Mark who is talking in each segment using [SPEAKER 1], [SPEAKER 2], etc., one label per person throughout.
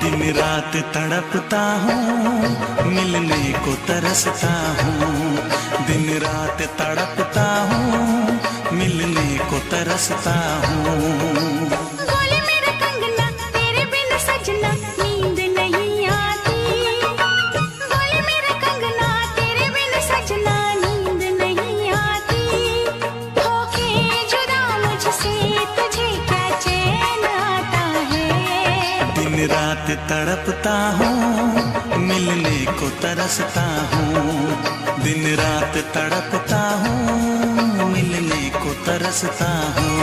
[SPEAKER 1] दिन रात तड़पता हूँ, मिलने को तरसता हूँ। दिन रात तड़पता हूँ, मिलने को तरसता हूँ।
[SPEAKER 2] बोले मेरा कंगना तेरे बिन सजना नींद नहीं आती। बोले मेरा कंगना तेरे बिन सजना नींद नहीं आती। होके जुदा मुझसे तुझे क्या चैन आता है।
[SPEAKER 1] दिन रात तड़पता हूँ, मिलने को तरसता हूँ। दिन रात तड़पता हूँ, मिलने को तरसता हूँ।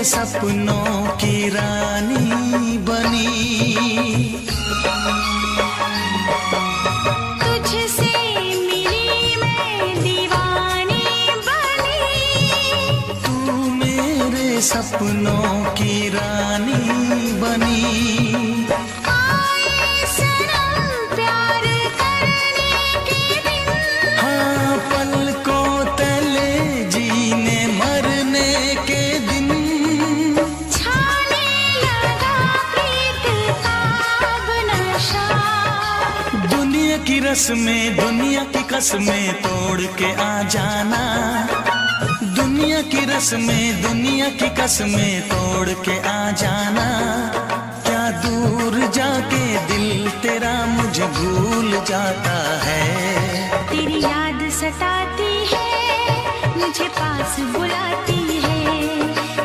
[SPEAKER 1] सपनों की रानी बनी,
[SPEAKER 2] तुझसे मिली मैं दीवानी बनी।
[SPEAKER 1] तू मेरे सपनों की रानी बनी।
[SPEAKER 2] आए सनम प्यार करने के दिन,
[SPEAKER 1] हाँ पलकों तले जीने मरने के दिन। की रस्में दुनिया की कसमें तोड़ के आ जाना। दुनिया की रस्में दुनिया की कसमें तोड़ के आ जाना। क्या दूर जाके दिल तेरा मुझे भूल जाता है।
[SPEAKER 2] तेरी याद सताती है, मुझे पास बुलाती है।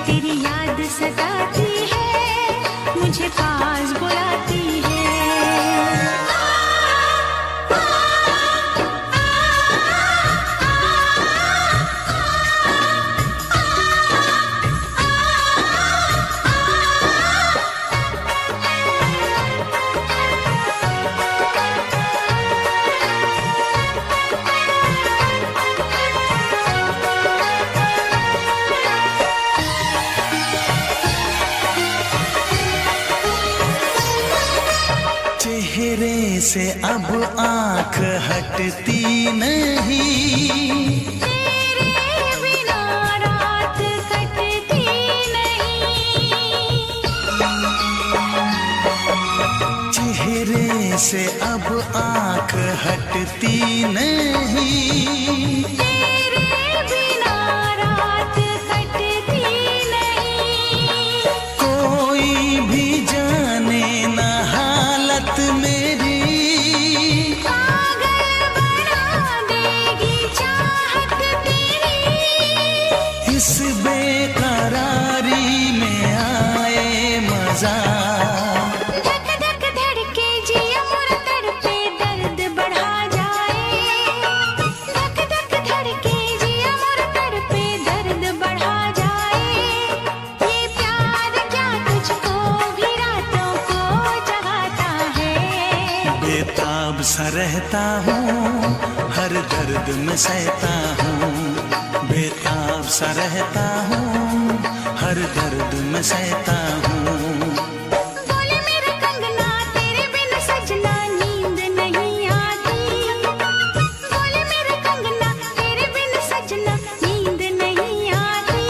[SPEAKER 2] तेरी याद सताती है, मुझे पास बुलाती है।
[SPEAKER 1] चेहरे से अब आँख हटती नहीं।
[SPEAKER 2] तेरे बिना रात कटती नहीं।
[SPEAKER 1] चेहरे से अब आँख हटती नहीं।
[SPEAKER 2] तेरे बिना रात कटती नहीं।
[SPEAKER 1] कोई भी जाने ना हालत मेरी।
[SPEAKER 2] पागल बना देगी चाहत तेरी।
[SPEAKER 1] इस बेकरारी में आए मजा।
[SPEAKER 2] धक धक धड़के जिया मोरा तड़पे दर्द बढ़ा जाए। धक धक धड़के जिया मोरा तड़पे दर्द बढ़ा जाए। ये प्यार क्या तुझको भी रातों को जगाता है।
[SPEAKER 1] बेताब सा रहता हूँ, हर दर्द में सहता हूँ। बेताब सा रहता हूँ, हर दर्द में सहता हूँ।
[SPEAKER 2] बोले मेरा कंगना तेरे बिन सजना नींद नहीं आती। बोले मेरा कंगना तेरे बिन सजना नींद नहीं आती।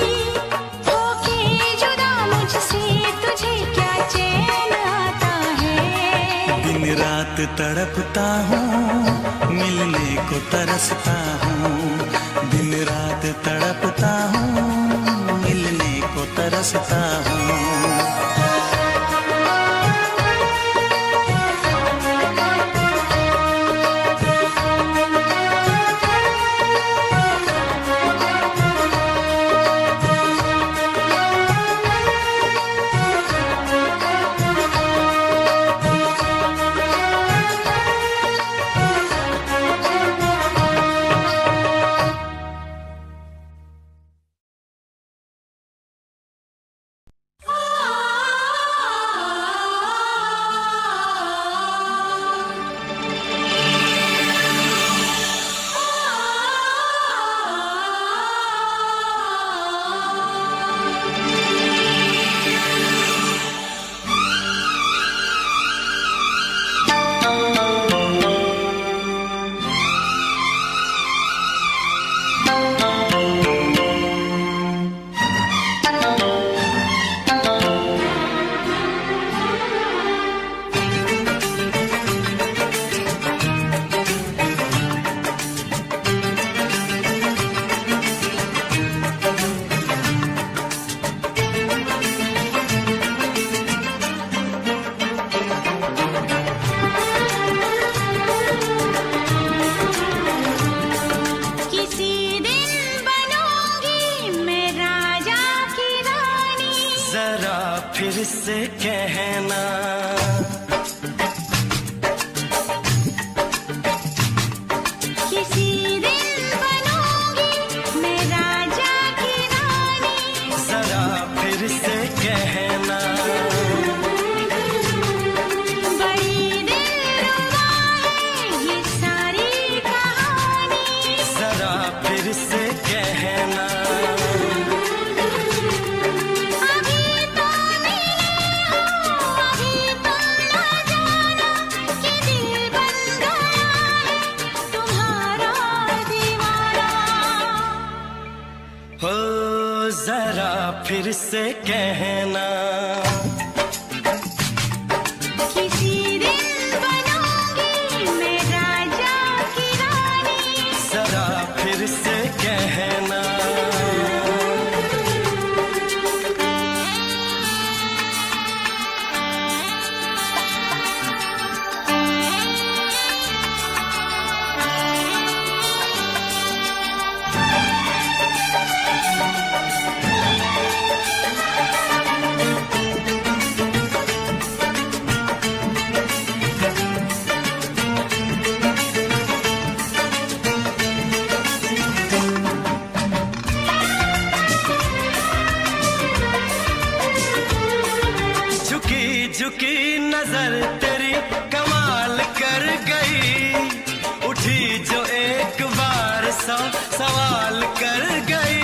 [SPEAKER 2] होके जुदा मुझसे तुझे क्या चैन आता है।
[SPEAKER 1] दिन रात तड़पता हूँ, मिलने को तरसता हूँ। दिन रात तड़पता हूँ, मिलने को तरसता हूँ।
[SPEAKER 3] फिर से कहना।
[SPEAKER 2] किसी दिन बनूंगी मैं राजा की रानी,
[SPEAKER 3] जरा फिर से कहना।
[SPEAKER 2] बड़ी दिलरुबा है ये सारी कहानी,
[SPEAKER 3] जरा फिर से कहना।
[SPEAKER 2] अभी तो मिले हो, अभी तो ना जाना कि दिल बन गया है तुम्हारा दीवाना।
[SPEAKER 3] हो जरा फिर से कहना।
[SPEAKER 2] किसी दिन बनूंगी मैं राजा की रानी,
[SPEAKER 3] जरा फिर से कहना। झुकी झुकी नजर तेरी कमाल कर गई, उठी जो एक बार सौ सवाल कर गई।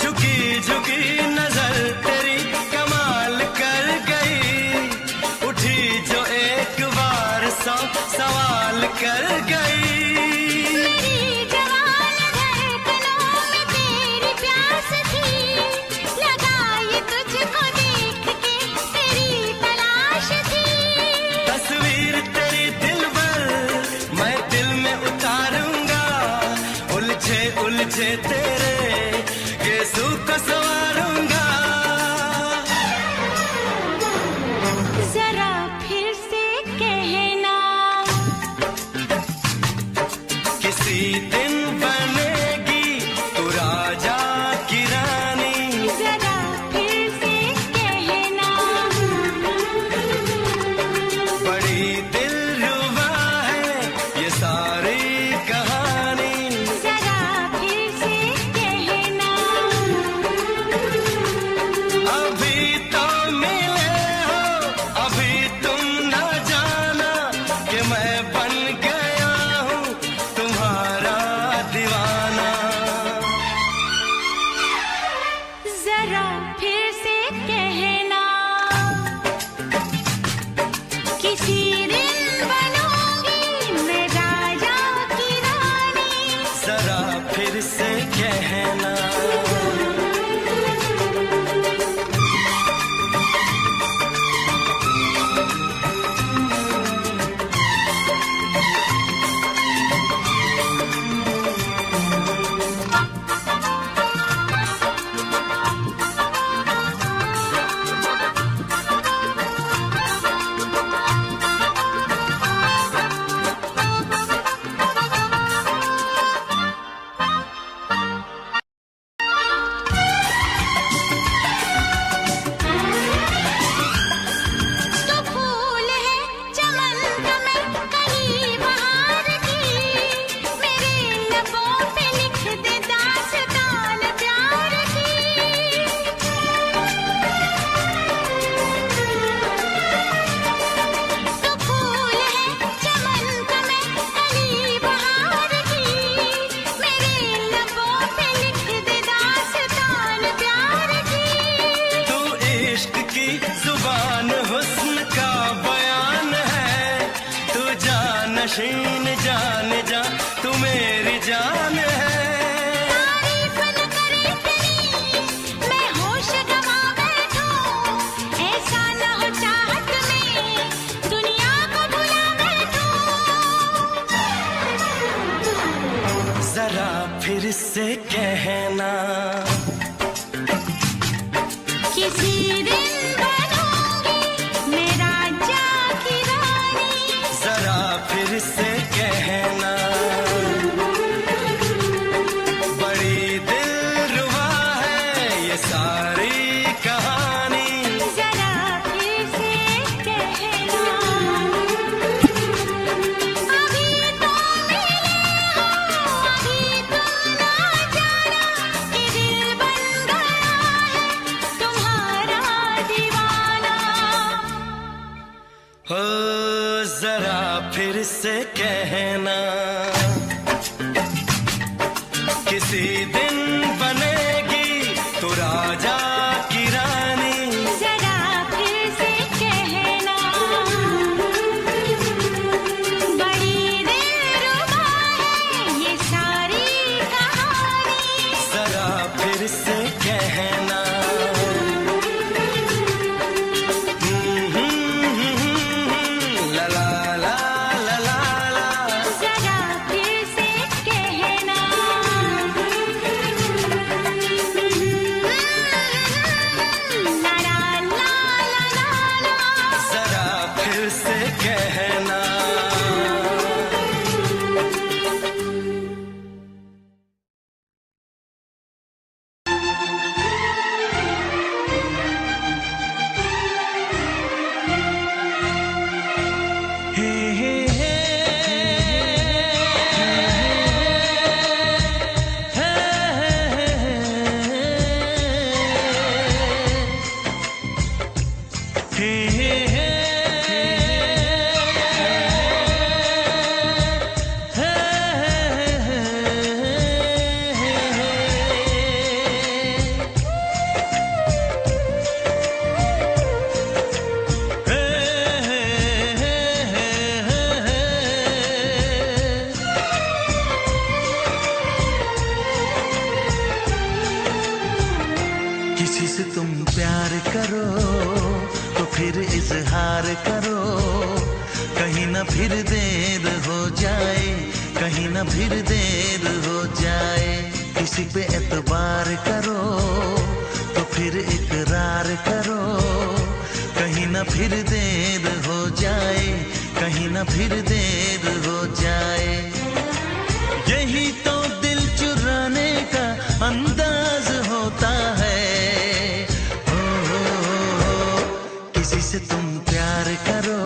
[SPEAKER 3] झुकी झुकी नजर तेरी कमाल कर गई, उठी जो एक बार सौ सवाल कर गई।
[SPEAKER 2] मेरी जवान धड़कनों में तेरी प्यास थी, लगाई तुझको देख के तेरी तलाश थी।
[SPEAKER 3] तस्वीर तेरी दिल भर मैं दिल में उतारूंगा, उलझे उलझे तेरे गेसू को संवारूंगा।
[SPEAKER 2] जरा फिर से कहना,
[SPEAKER 3] किसी दिन बनेगी तू राजा की रानी,
[SPEAKER 2] जरा फिर से कहना।
[SPEAKER 3] बड़ी दिलरुबा है ये सारी कहानी।
[SPEAKER 2] जरा फिर से कहना,
[SPEAKER 3] अभी तो मिले हो, अभी तुम न जाना कि मैं बन गया हूँ तुम्हारा दीवाना।
[SPEAKER 2] जरा फिर से कहना, किसी दिन बनूंगी मैं राजा की रानी,
[SPEAKER 3] जरा फिर से कहना।
[SPEAKER 2] तो फूल है चमन का मैं कली बहार की, मेरे लबों पे लिख दे दास्तान प्यार की। तो फूल है चमन का मैं कली बहार की, मेरे लबों पे लिख दे दास्तान प्यार की।
[SPEAKER 3] तू इश्क की जुबान हुस्न का बयान है, तू जानशीन जान जा तू मेरी जान है।
[SPEAKER 2] तारीफ न करे तेरी मैं होश गवा बैठूं, ऐसा न हो चाहत में दुनिया को भुला बैठूं।
[SPEAKER 3] जरा फिर से कहना,
[SPEAKER 2] किसी दिन बनूंगी मैं राजा की रानी,
[SPEAKER 3] जरा फिर से कहना। बड़ी फिर से कहना, किसी दिन बनेगी तू राजा की रानी।
[SPEAKER 2] जरा फिर से कहना, बड़ी दिलरुबा है ये सारी कहानी।
[SPEAKER 3] जरा फिर से कहना, ला ला ला ला ला ला।
[SPEAKER 2] जरा फिर से कहना, ला ला ला ला ला।
[SPEAKER 3] जरा फिर से कहना। हे हे हे किसी से तुम प्यार करो तो फिर इजहार करो, कहीं ना फिर देर हो जाए, कहीं ना फिर देर हो जाए। किसी पे एतबार करो तो फिर इकरार करो, कहीं ना फिर देर हो जाए, कहीं ना फिर देर हो जाए। यही तो दिल चुराने का अंदाज होता है। किसी से तुम प्यार करो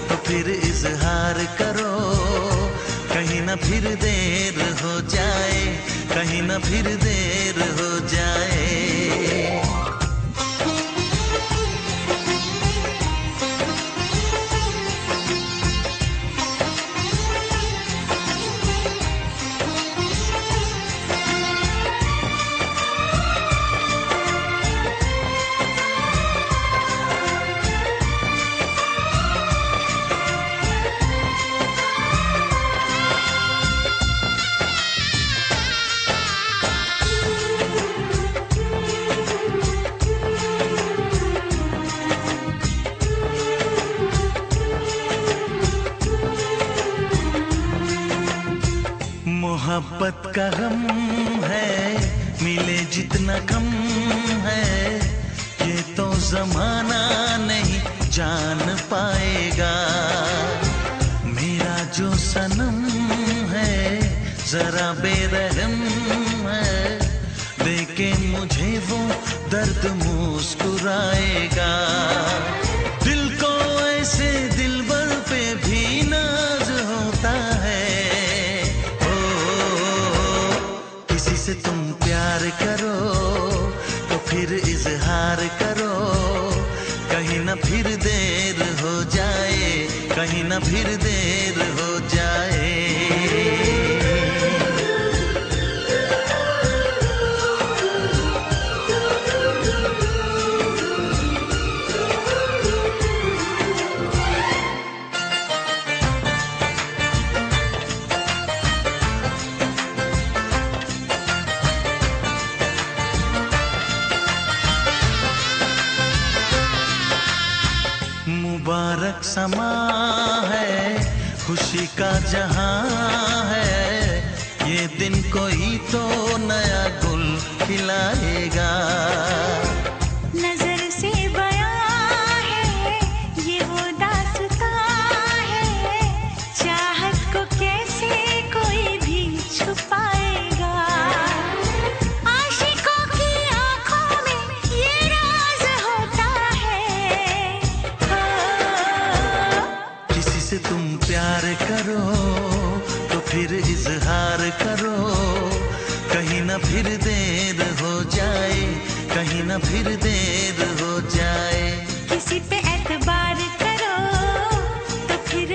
[SPEAKER 3] तो फिर इजहार करो, कहीं ना फिर देर हो जाए, कहीं ना फिर देर हो जाए। मोहब्बत का गम है, मिले जितना कम है, ये तो जमाना नहीं जान पाएगा। मेरा जो सनम है जरा बेरहम है, देखे मुझे वो दर्द मुस्कुराएगा। दिल को ऐसे दिलबर पे भी नाज होता है। किसी से तुम प्यार करो तो फिर इजहार करो, कहीं ना फिर देर हो जाए, कहीं ना फिर देर हो जाए। मुबारक समा है, खुशी का जहां है, ये दिन कोई तो नया गुल खिलाएगा।
[SPEAKER 2] नजर से बयां है ये वो दास्तां है, चाहत को कैसे कोई भी छुपाएगा। आशिकों की आंखों में ये राज होता है।
[SPEAKER 1] किसी से तुम प्यार करो तो फिर इजहार करो, कहीं ना फिर देर हो जाए, कहीं ना फिर देर हो जाए।
[SPEAKER 2] किसी पे एतबार करो तो फिर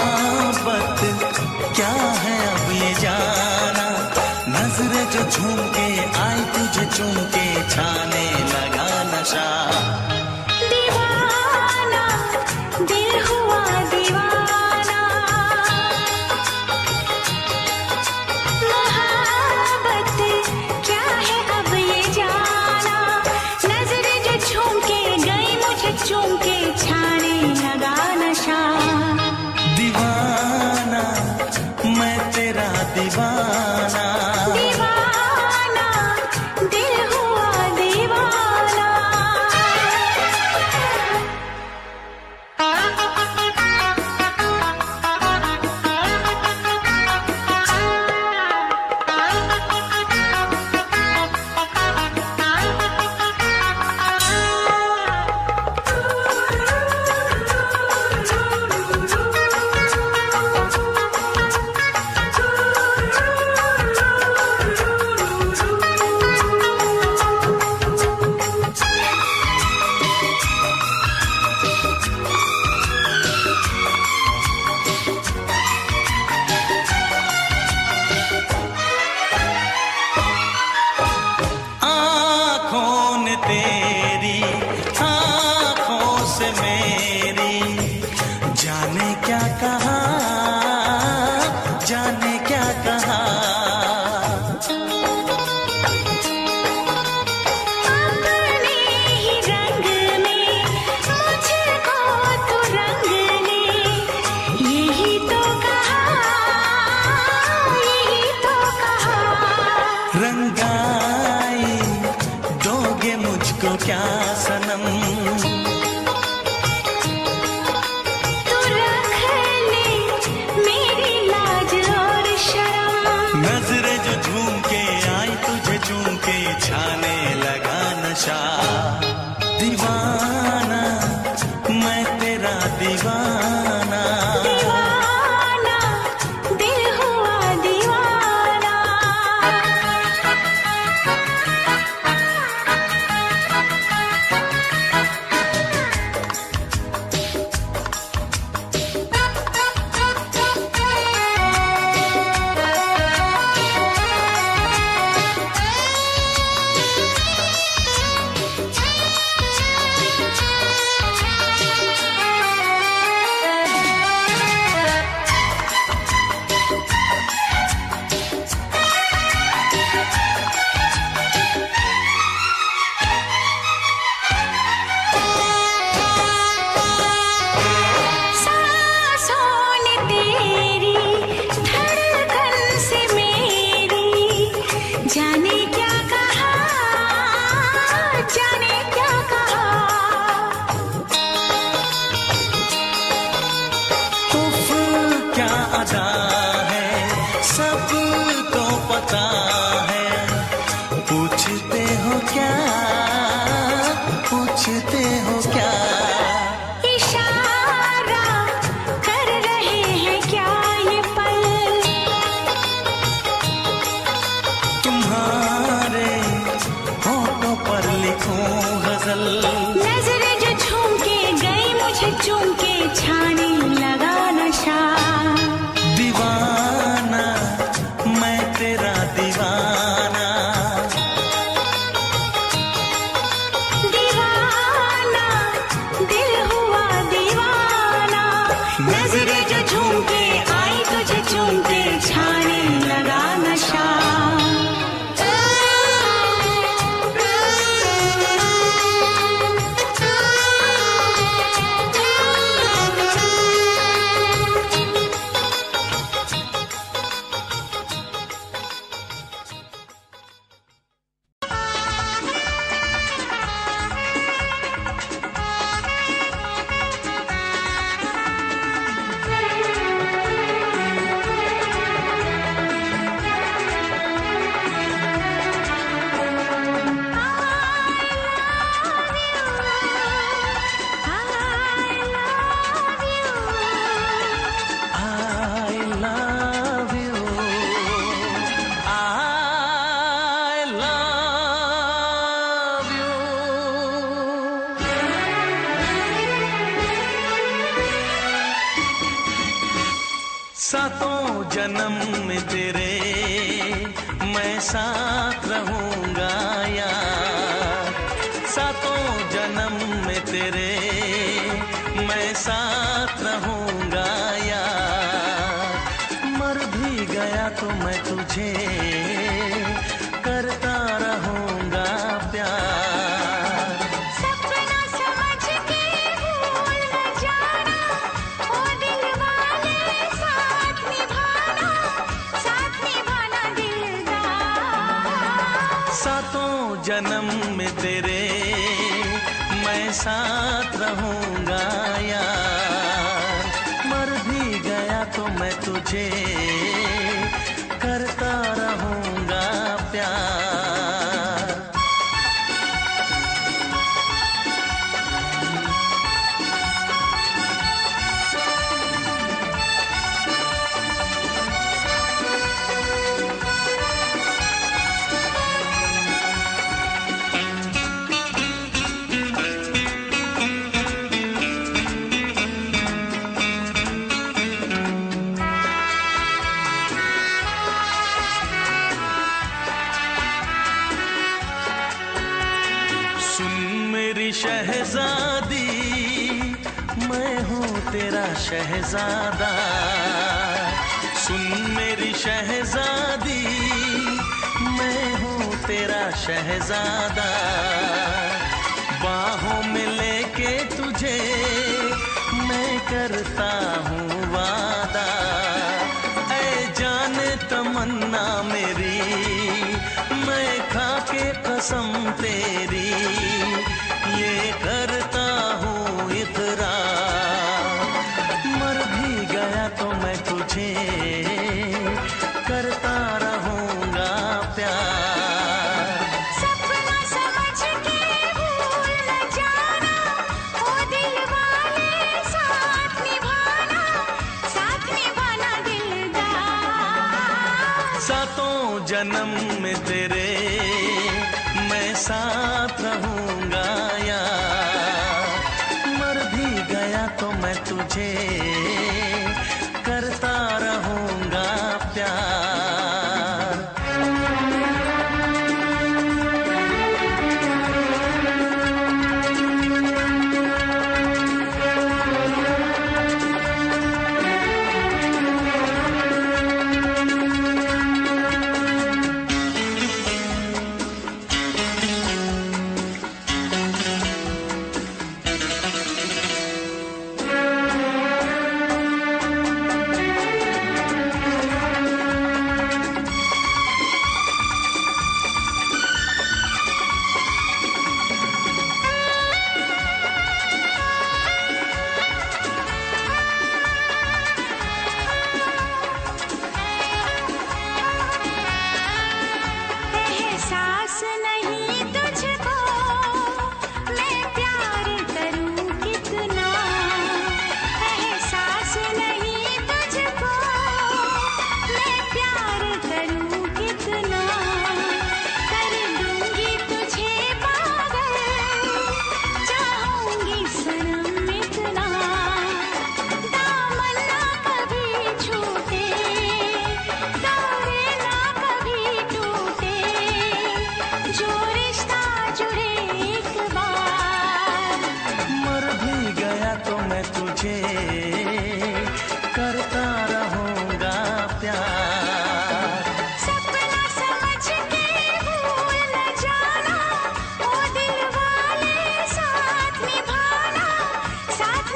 [SPEAKER 1] मोहब्बत क्या है अब ये जाना, नजरें जो झूम के आई तुझे चूम के छाने लगा नशा।
[SPEAKER 2] दीवाना दिल हुआ दीवाना, मोहब्बत क्या है अब ये जाना, नजरें जो झूम के गई मुझे चूम के छाने लगा नशा।
[SPEAKER 1] दीवाना मैं तेरा दीवाना,
[SPEAKER 2] दीवाना दिल हुआ दीवाना।
[SPEAKER 1] तेरी आँखों से मेरी जाने क्या कहा, जाने क्या कहा।
[SPEAKER 2] अपने ही रंग में मुझको तो रंग ले, यही तो कहा, यही तो कहा।
[SPEAKER 1] रंगाई दोगे मुझको क्या सनम,
[SPEAKER 2] तू रख ले मेरी लाज और शर्म,
[SPEAKER 1] नजरें जो झूम के आई तुझे चूम के छाने लगा नशा। दीवाना मैं तेरा दीवाना,
[SPEAKER 2] दीवाना दिल हुआ दीवाना। जाने क्या कहा, जाने क्या कहा।
[SPEAKER 1] उफ क्या अदा है सबको पता है, पूछते हो क्या, पूछते हो क्या।
[SPEAKER 2] इशारा कर रहे हैं क्या ये पल,
[SPEAKER 1] तुम्हारे होठों पर लिखूं गजल,
[SPEAKER 2] नजरें जो झूम के गई मुझे चूम के छाने लगा नशा।
[SPEAKER 1] दीवाना मैं तेरा दीवाना,
[SPEAKER 2] दीवाना दिल हुआ दीवाना, नजरें जो झूम के आई तुझे चूम के छाने लगा नशा।
[SPEAKER 1] सातों जन्म में तेरे मैं साथ रहूंगा यार, सातों जन्म में तेरे मैं साथ रहूंगा यार। मर भी गया तो मैं तुझे करता रहूंगा प्यार।
[SPEAKER 2] सपना समझ के भूल न जाना, ओ दिल वाले साथ निभाना दिलदार।
[SPEAKER 1] सातों जन्म में तेरे मैं साथ रहूंगा यार, मर भी गया तो मैं तुझे करता रहूंगा प्यार। शहजादी मैं हूँ तेरा शहजादा, सुन मेरी शहजादी मैं हूँ तेरा शहजादा। बाहों में लेके तुझे मैं करता हूँ वादा, ऐ जाने तमन्ना मेरी मैं खा के कसम तेरी ये करता हूँ इकरार। मर भी गया तो मैं तुझे करता रहूंगा प्यार।
[SPEAKER 2] सपना समझ के भूल न जाना, ओ दिल वाले साथ निभाना दिलदार।
[SPEAKER 1] सातों जन्म में तेरे मैं साथ रहूंगा यार, मर भी गया तो मैं तुझे करता रहूंगा प्यार। करता रहूंगा प्यार।
[SPEAKER 2] सपना समझ के भूल न जाना, ओ दिल वाले साथ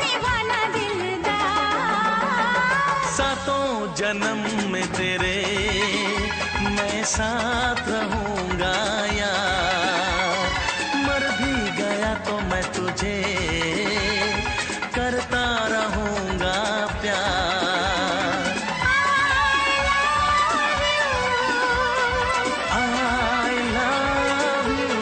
[SPEAKER 2] निभाना दिलदार।
[SPEAKER 1] सातों जन्म में तेरे मैं साथ रहूंगा यार, मर भी गया तो मैं तुझे करता रहूंगा प्यार। I love you।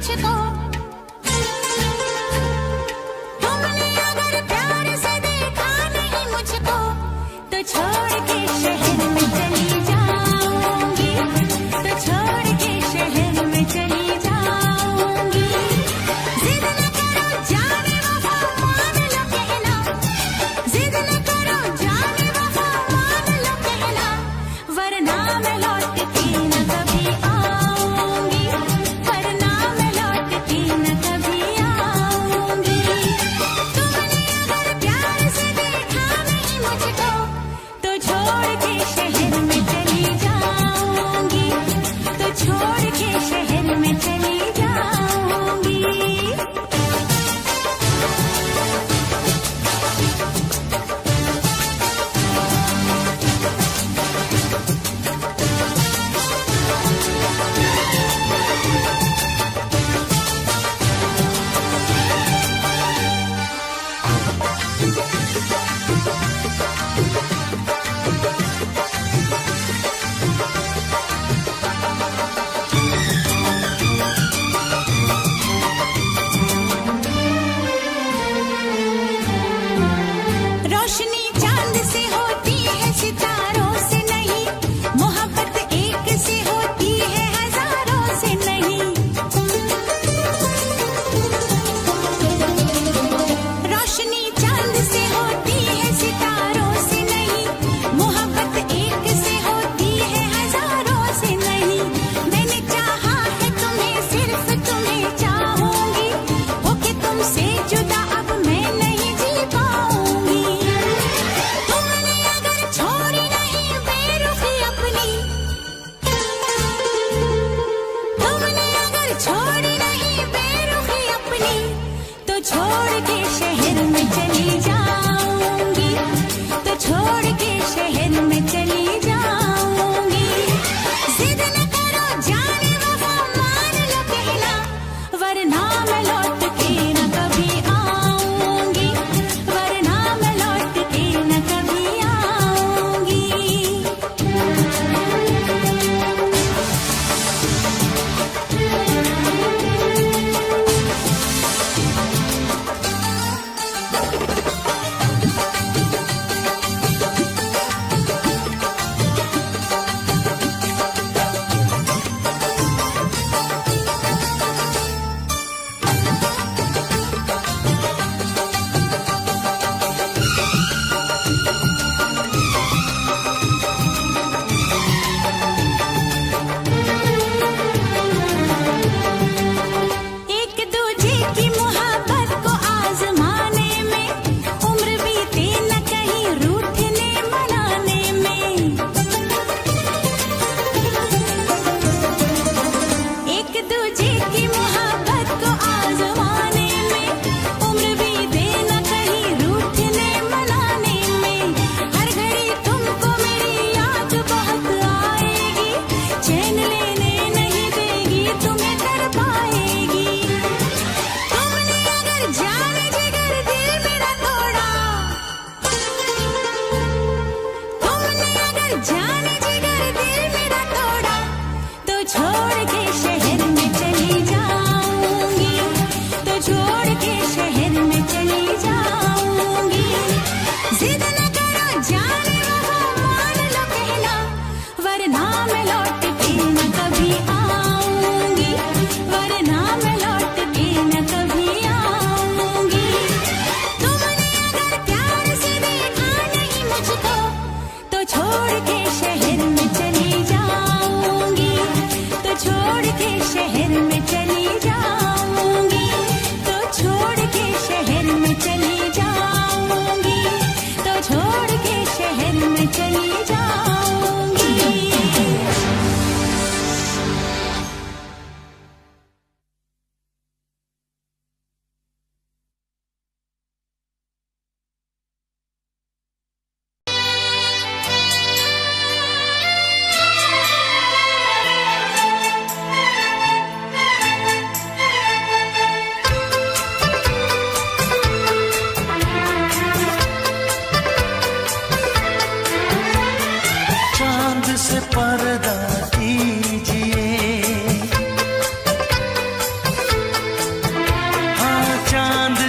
[SPEAKER 2] मुझको। तुमने अगर प्यार से देखा नहीं मुझको, तो छोड़ के शहर में चली जाऊंगी, तो छोड़ के शहर में चली जाऊंगी। जिद न करो जाने वफा मान लो कहना, जिद न करो जाने वफा मान लो कहना, वरना मैं लौट के न कभी आऊंगी, वरना मैं लौट के न कभी आऊंगी। तुमने अगर प्यार से देखा नहीं मुझको, तो छोड़ के शहर में चली जाऊंगी, तो छोड़ के शहर में चली जाऊंगी। रोशनी चांद से होती है सितारों से नहीं, मोहब्बत एक से होती है हजारों से नहीं। रोशनी चांद से होती है सितारों से नहीं, मोहब्बत एक से होती है हजारों से नहीं। मैंने चाहा है तुम्हें, सिर्फ तुम्हें चाहूंगी, होके तुमसे जुदा अब मैं नहीं जी पाऊंगी। तुमने अगर छोड़ी नहीं बेरुखी अपनी, तुमने अगर छोड़ी नहीं बेरुखी अपनी, तो छोड़ के शहर में चली जाऊंगी, तो छोड़ के शहर में चली जाऊंगी। जिद न करो जाने वफा मान लो कहना, वरना मैं लौट के न कभी आऊंगी, वरना मैं लौट के न कभी आऊंगी।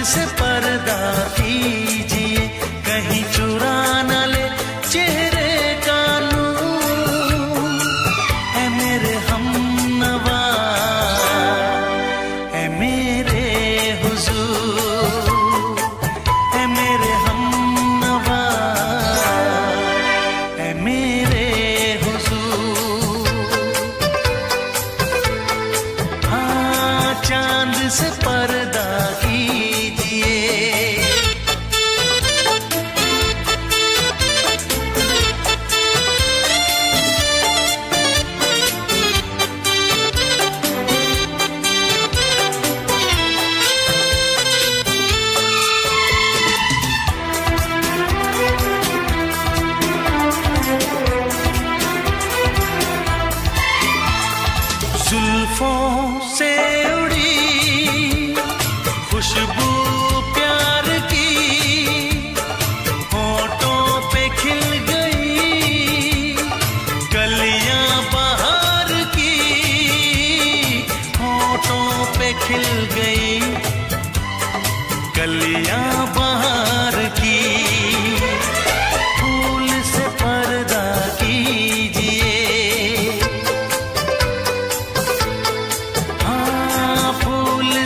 [SPEAKER 3] से पर्दा कीजिए, कहीं चुरा न ले चेहरे का नूर। है मेरे हमनवा, है मेरे हुजूर, है मेरे हमनवा, है मेरे हुजूर। हाँ, चांद से पर्दा कीजिए। जुल्फों से उड़ी खुशबू प्यार की, होठों पे खिल गई कलियां बहार की, होठों पे खिल गई कलियां बहार की। फूल से पर्दा कीजिए,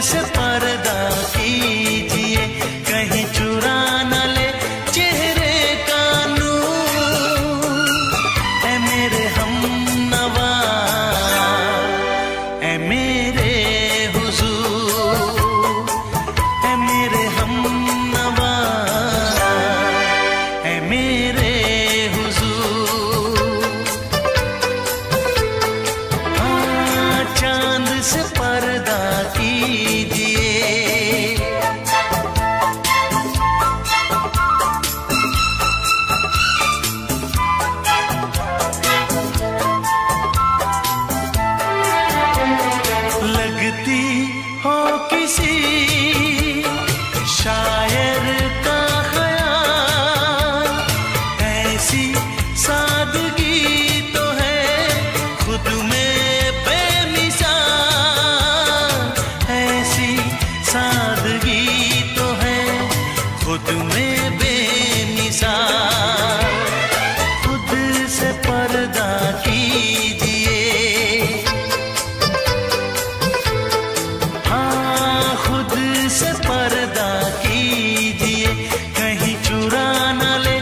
[SPEAKER 3] से पर्दा कीजिए, कहीं चुरा न ले चेहरे का नूर। है मेरे हमनवा, है मेरे हुजूर, है मेरे हमनवा, है मेरे हुजूर। हाँ, चांद से पर्दा कीजिए। लगती हो किसी शायर का ख्याल, ऐसी सादगी तो है खुद में बेमिसाल, ऐसी सादगी तो है खुद में बेमिसाल। खुद से पर्दा कीजिए, हाँ, खुद से पर्दा कीजिए, कहीं चुरा न ले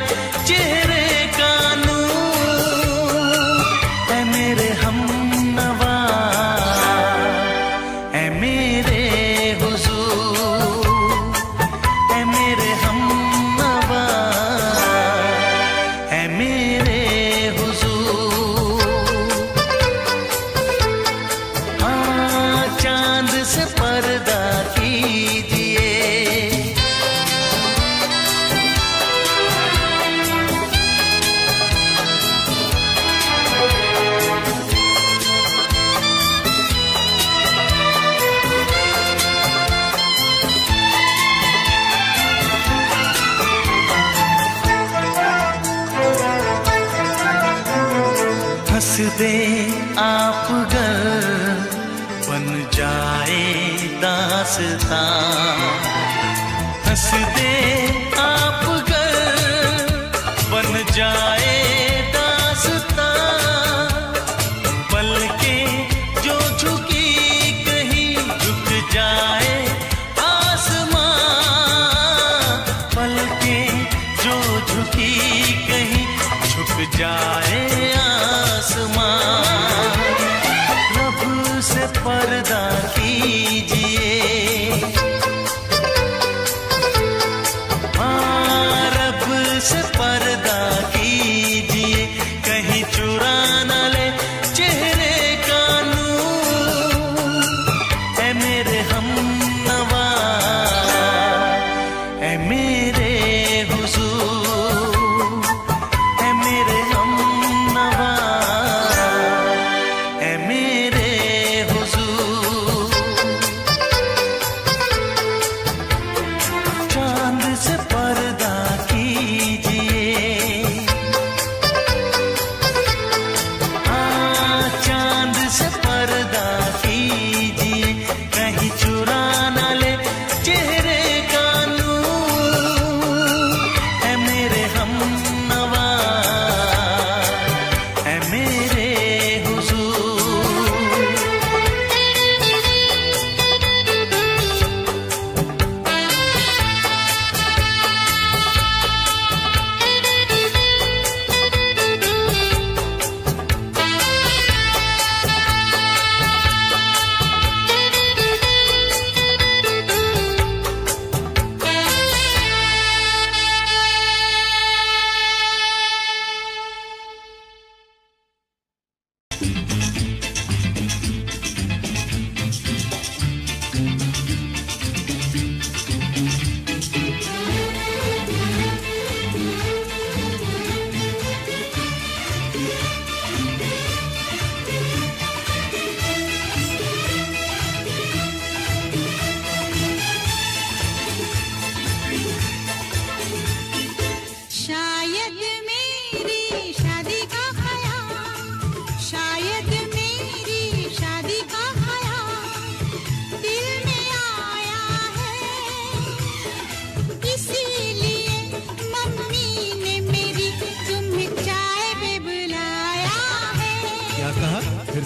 [SPEAKER 3] चेहरे का नूर। है मेरे हमनवा, है मेरे हुजूर, है मेरे हमनवा, है मेरे हुजूर। हाँ, चांद से पर्दा कीजिए। हंस दे आप गर बन जाए दास्तां, हंस दे आप गर बन जाए दास्तां। पलकें जो झुकी कहीं झुक जाए आसमां, पलकें जो झुकी कहीं झुक जाए आसमां। रब से पर्दा कीजिए, हाँ, रब से पर्दा कीजिए, कहीं चुरा न ले चेहरे का नूर। है मेरे हमनवा, है मेरे हुजूर, है मेरे हमनवा, है मेरे हुजूर। चांद से पर्दा कीजिए, हाँ, चांद से पर्दा कीजिए, कहीं चुरा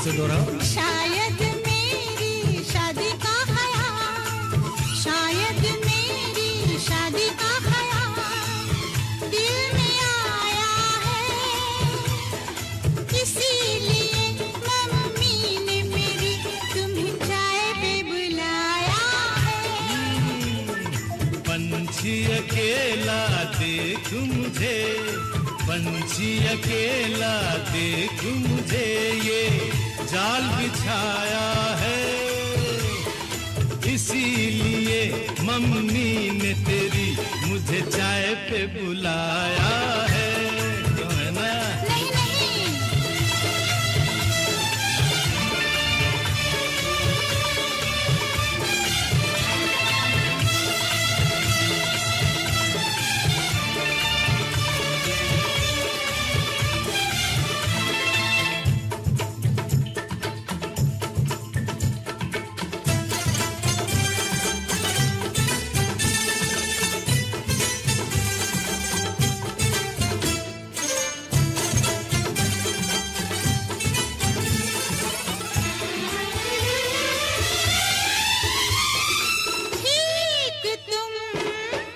[SPEAKER 4] से दोहराओ।
[SPEAKER 2] शायद मेरी शादी का ख्याल, शायद मेरी शादी का ख्याल दिल में आया है, इसीलिए मम्मी ने मेरी तुम्हें चाय पे बुलाया है।
[SPEAKER 3] पंछी अकेला देख मुझे, पंछी अकेला देख मुझे, ये जाल बिछाया है, इसीलिए मम्मी ने तेरी मुझे चाय पे बुलाया है। क्यों है ना?
[SPEAKER 2] नहीं नहीं, ठीक तुम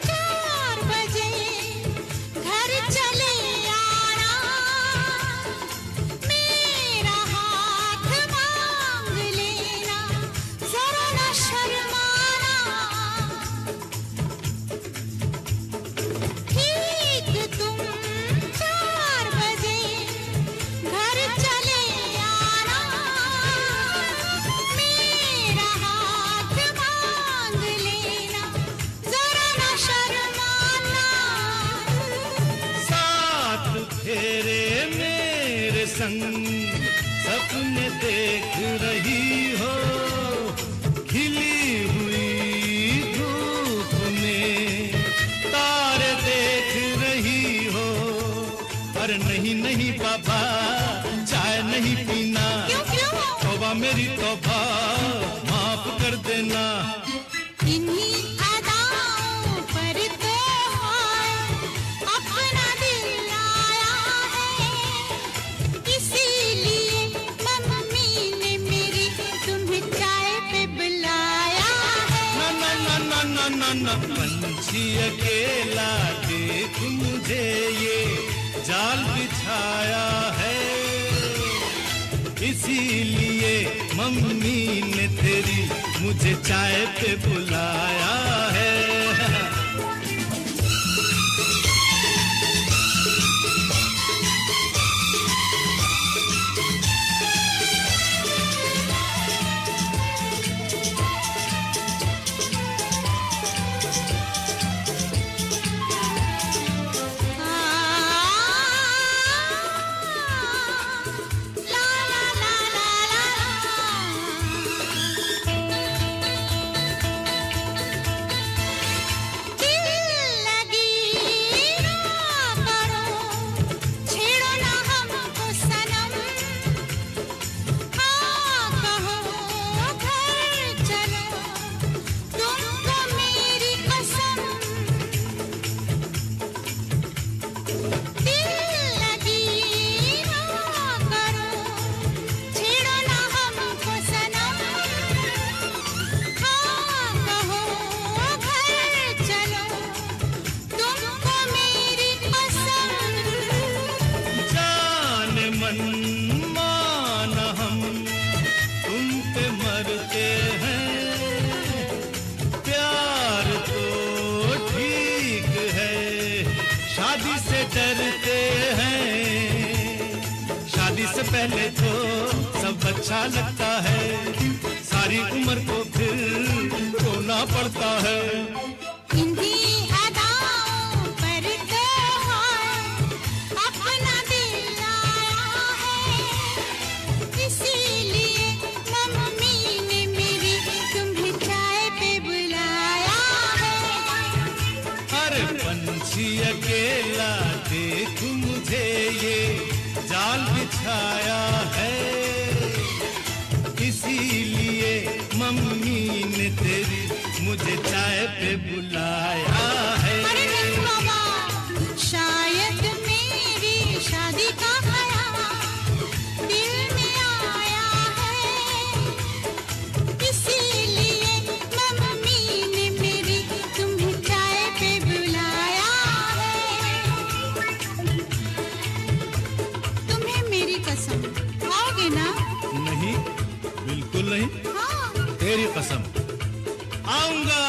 [SPEAKER 2] 4 बजे घर चले आना, मेरा हाथ मांग लेना, जरा न शर्माना। ठीक तुम 4 बजे घर चले आना, मेरा हाथ मांग लेना, जरा न शर्माना।
[SPEAKER 3] साथ फेरे मेरे संग सपने देख रही हो, खिली हुई धूप में तारे देख रही हो। अरे नहीं नहीं पापा, चाय नहीं पीना,
[SPEAKER 2] क्यों क्यों?
[SPEAKER 3] तौबा मेरी तौबा, माफ कर देना।
[SPEAKER 2] इन्हीं अदाओं पर तो हाय अपना दिल आया है, इसीलिए मम्मी ने मेरी तुम्हें चाय पे बुलाया है।
[SPEAKER 3] ना ना ना ना ना ना ना, पंछी अकेला देख मुझे, ये जाल बिछाया है, इसीलिए मम्मी ने तेरी मुझे चाय पे बुलाया है।
[SPEAKER 2] ला ला ला ला ला, दिल लगी ना करो, छेड़ो ना हमको सनम, हाँ कहो घर चलो, तुमको मेरी कसम। दिल लगी ना करो, छेड़ो ना हमको सनम, हाँ कहो घर चलो, तुमको मेरी कसम।
[SPEAKER 3] जान मन मान हम तुम पे मरते हैं, प्यार तो ठीक है, शादी से डरते हैं। शादी से पहले तो सब अच्छा लगता है, सारी उम्र को फिर रोना पड़ता है।
[SPEAKER 2] इन्हीं अदाओं पर तो हाय अपना दिल आया है, इसीलिए मम्मी ने मेरी तुम्हें चाय पे बुलाया है।
[SPEAKER 3] अरे पंछी अकेला देख मुझे, ये जाल बिछाया है, इसीलिए मम्मी ने तेरी मुझे चाय पे बुलाया है।
[SPEAKER 2] अरे नहीं बाबा, शायद मेरी शादी का ख्याल दिल में आया
[SPEAKER 4] आऊंगा।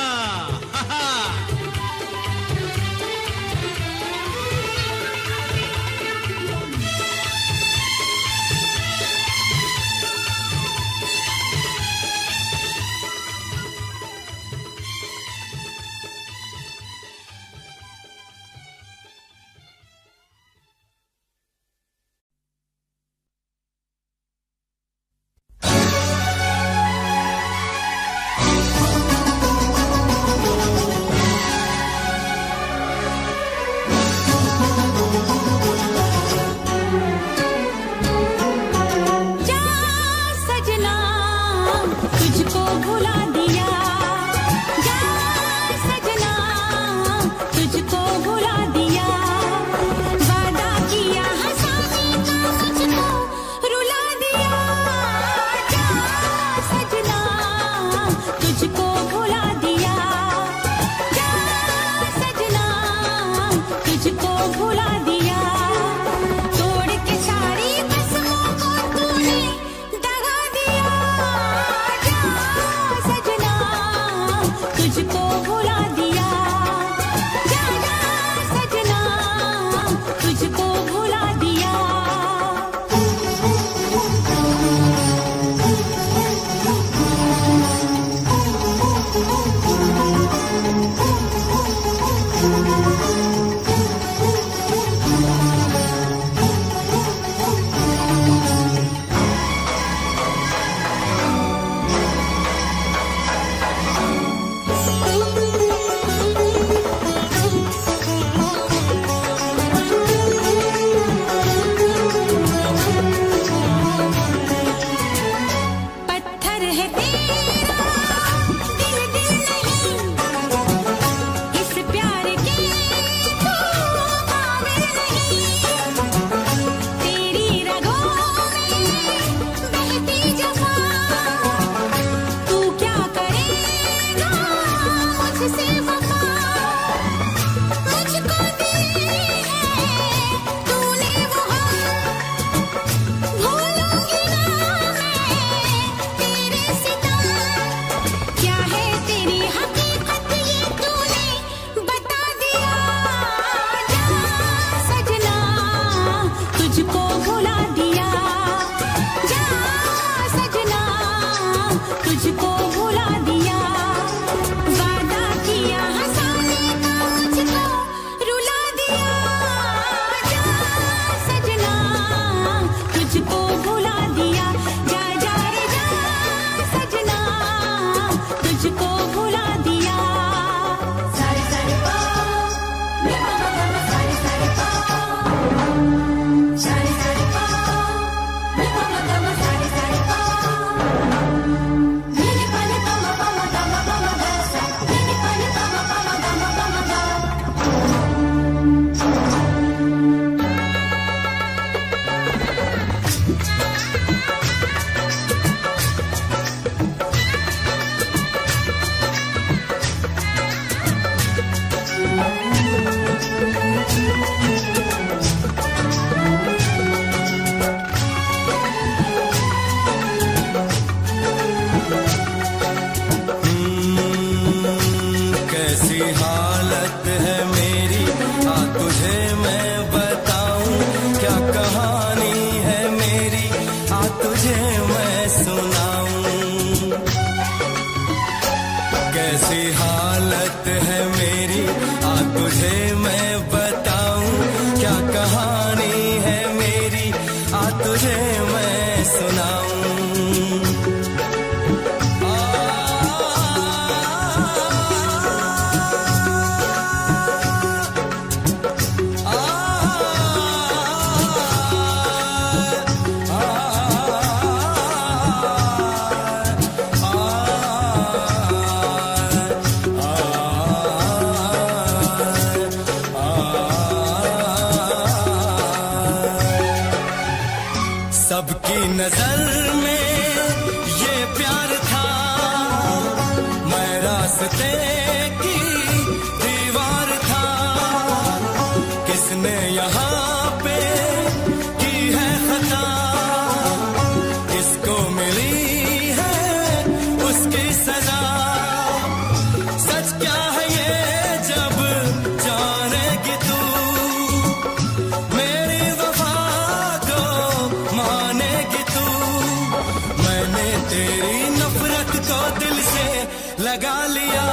[SPEAKER 4] लगा लिया।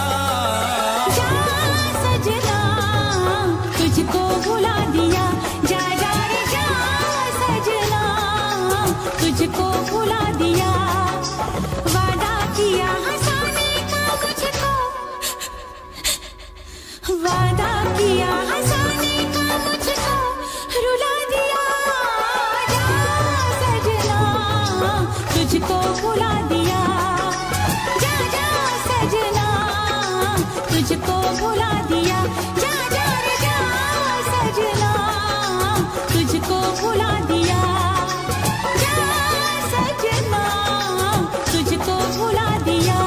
[SPEAKER 2] जा सजना तुझको भुला दिया, जा जा रे जा सजना तुझको भुला दिया। वादा किया हंसाने का मुझको, वादा किया हंसाने का मुझको रुला दिया। जा सजना तुझको भुला दिया, जा जा सजना तुझको भुला दिया। जा जा रे जा सजना तुझको भुला दिया, जा सजना तुझको भुला दिया।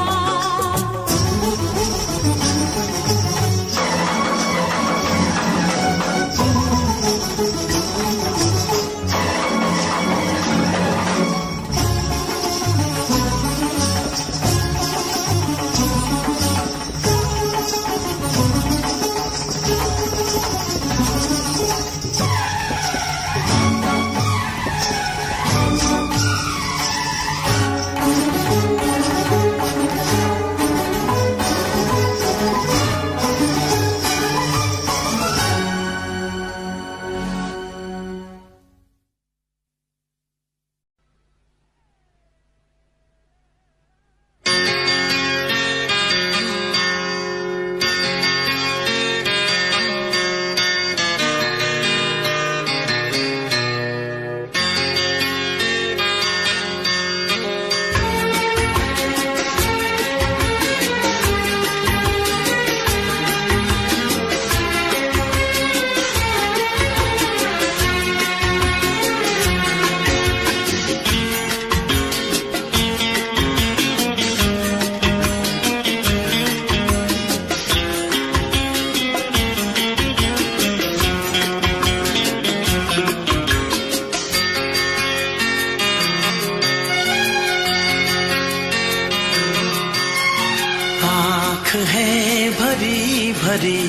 [SPEAKER 3] आँख है भरी भरी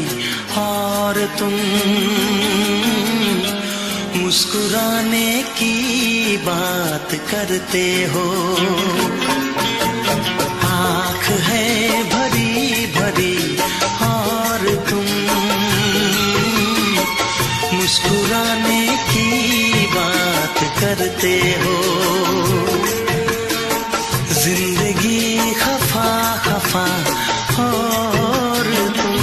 [SPEAKER 3] और तुम मुस्कुराने की बात करते हो। आँख है भरी भरी और तुम मुस्कुराने की बात करते हो। जिंदगी खफा खफा और तुम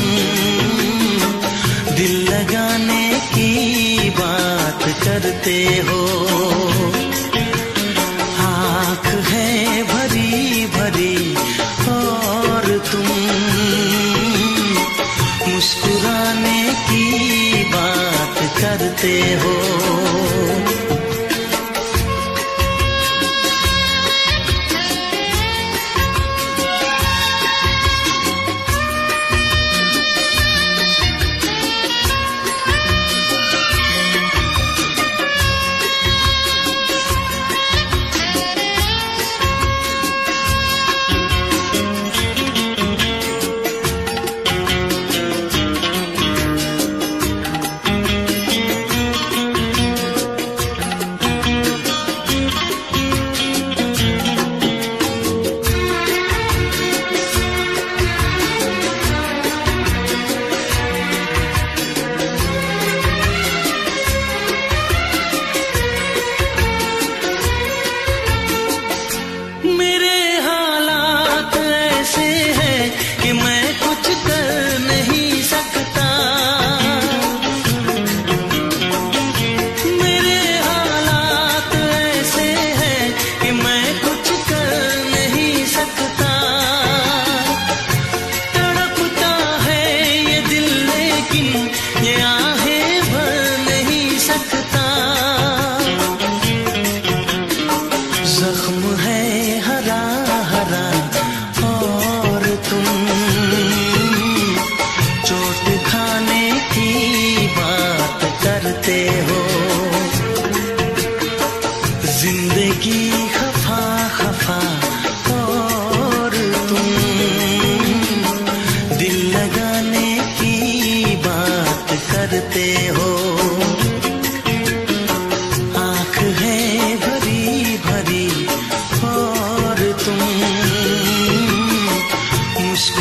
[SPEAKER 3] दिल लगाने की बात करते हो। आँख है भरी भरी और तुम मुस्कुराने की बात करते हो।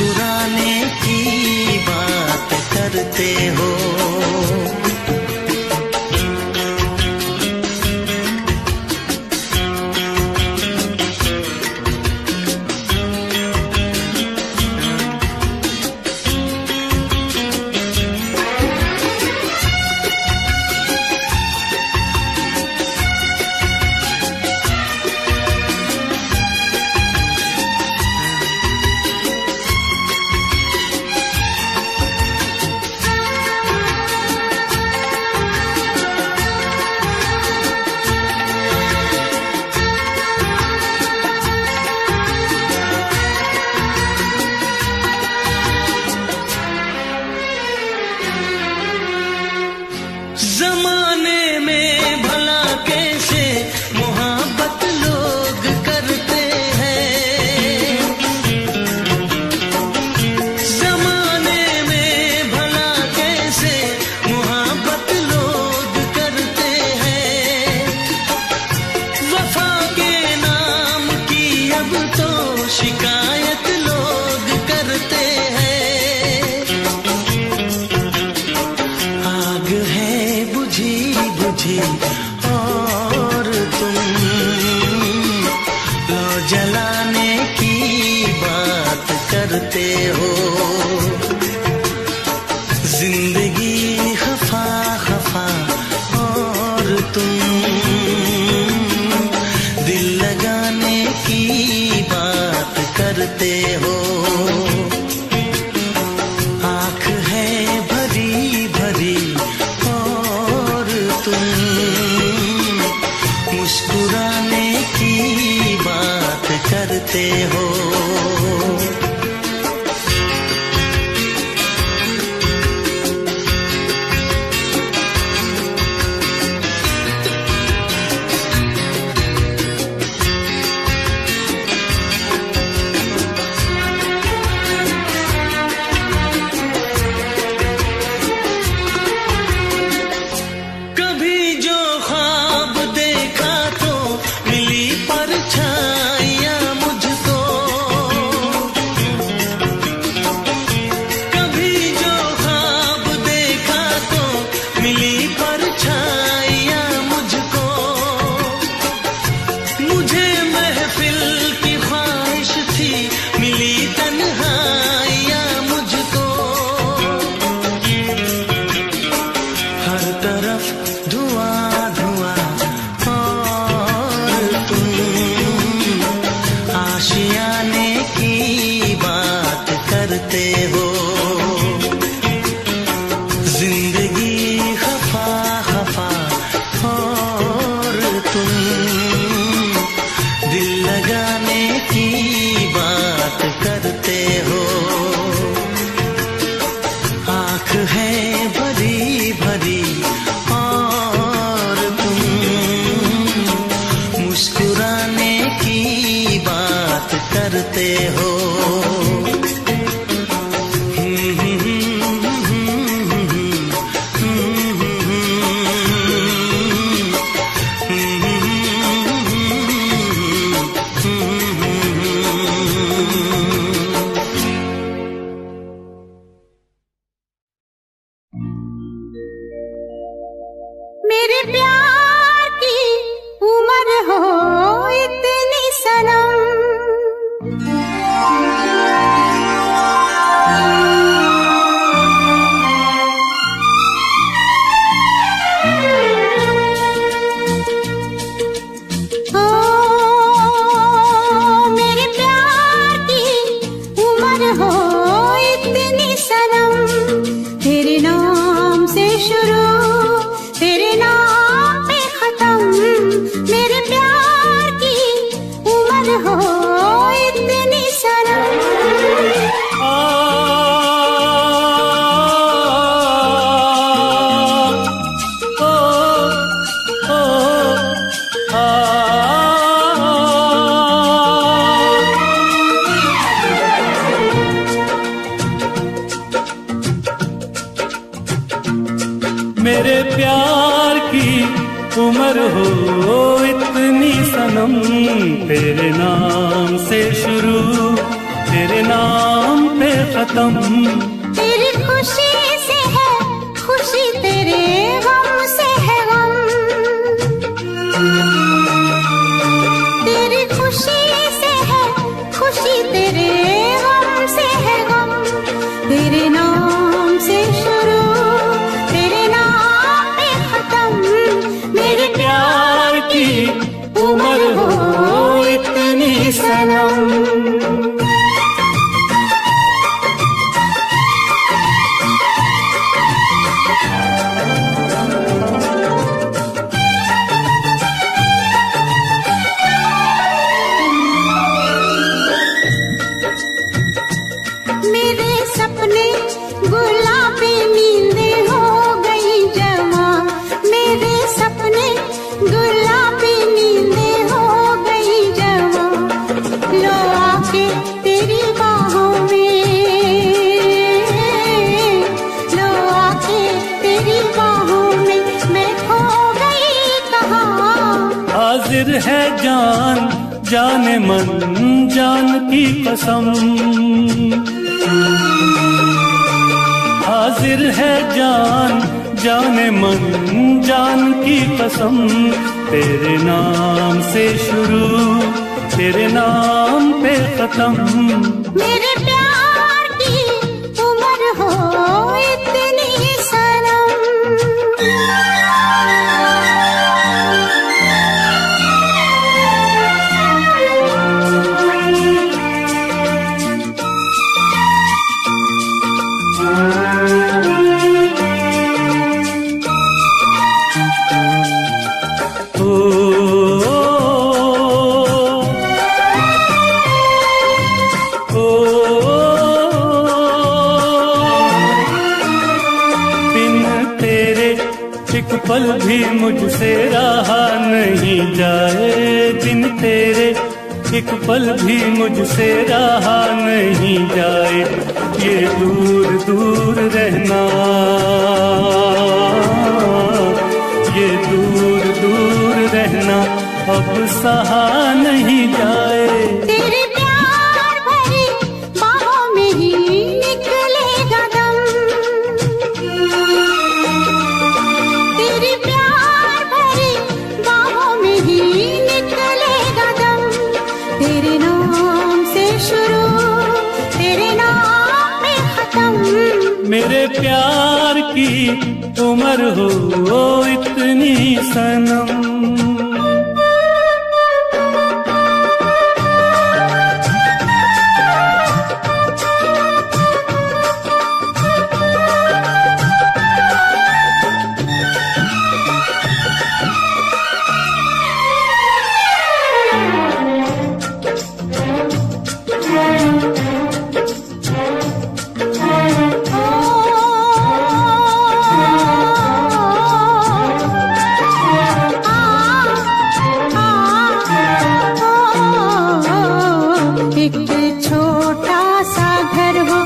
[SPEAKER 3] मुस्कुराने की बात करते हो।
[SPEAKER 1] जमाने में भला कैसे मोहब्बत लोग करते हैं, जमाने में भला कैसे मोहब्बत लोग करते हैं। वफा के नाम की अब तो शिकायत लोग करते हैं। आग है बुझी बुझी और तुम लो जलाने की बात करते हो। जिंदगी खफा खफा और तुम दिल लगाने की बात करते हो। आँख है भरी भरी और तुम मुस्कुराने की बात करते हो। कभी जो ख्वाब देखा तो मिली परछाइयाँ मुझको, कभी जो ख्वाब देखा तो मिली परछाइयाँ मुझको। मुझे महफिल की ख्वाहिश थी मिली तन्हाइयाँ मुझको। हर तरफ धुआं धुआं और तुम आशियाने की बात करते हो। जिंदगी खफा खफा और तुम दिल लगाने की बात करते हो। आँख है भरी भरी और तुम मुस्कुराने की बात करते हो।
[SPEAKER 2] मेरे प्यार की उम्र हो इतनी सनम, ओ मेरे प्यार की उम्र हो इतनी सनम। तेरे नाम से शुरू तेरे नाम पे खत्म। मेरे प्यार की उम्र हो इतनी सनम।
[SPEAKER 4] मेरे प्यार की उम्र हो इतनी सनम। तेरे नाम से शुरू तेरे नाम पे खत्म।
[SPEAKER 2] तेरी खुशी से है खुशी, तेरे गम से है गम। तेरी खुशी से है खुशी, तेरे गम से है गम। तेरे नाम से शुरू, तेरे नाम पे खत्म। मेरे
[SPEAKER 4] प्यार की उम्र हो इतनी सनम।
[SPEAKER 2] मेरे सपने गुलाबी नींदें हो गई जमा। मेरे सपने गुलाबी नींदें हो गई जमा। लो आके तेरी बाहों में, लो आके तेरी बाहों में मैं खो गई कहाँ।
[SPEAKER 4] हाजिर है जान जाने मन जान की कसम। हाजिर है जान जाने मन जान की कसम। तेरे नाम से शुरू, तेरे नाम पे खत्म।
[SPEAKER 2] मेरे प्यार की उम्र हो इतनी सनम।
[SPEAKER 4] एक पल भी मुझसे रहा नहीं जाए, दिन तेरे एक पल भी मुझसे रहा नहीं जाए। ये दूर दूर रहना, ये दूर दूर रहना अब सहा नहीं जाए।
[SPEAKER 2] तेरे प्यार भरी बाहों में ही निकलेगा दम। तेरे प्यार भरी बाहों में ही निकलेगा दम। तेरे नाम से शुरू, तेरे नाम पे खत्म।
[SPEAKER 4] मेरे प्यार की उम्र हो इतनी सनम।
[SPEAKER 2] एक छोटा सा घर हो,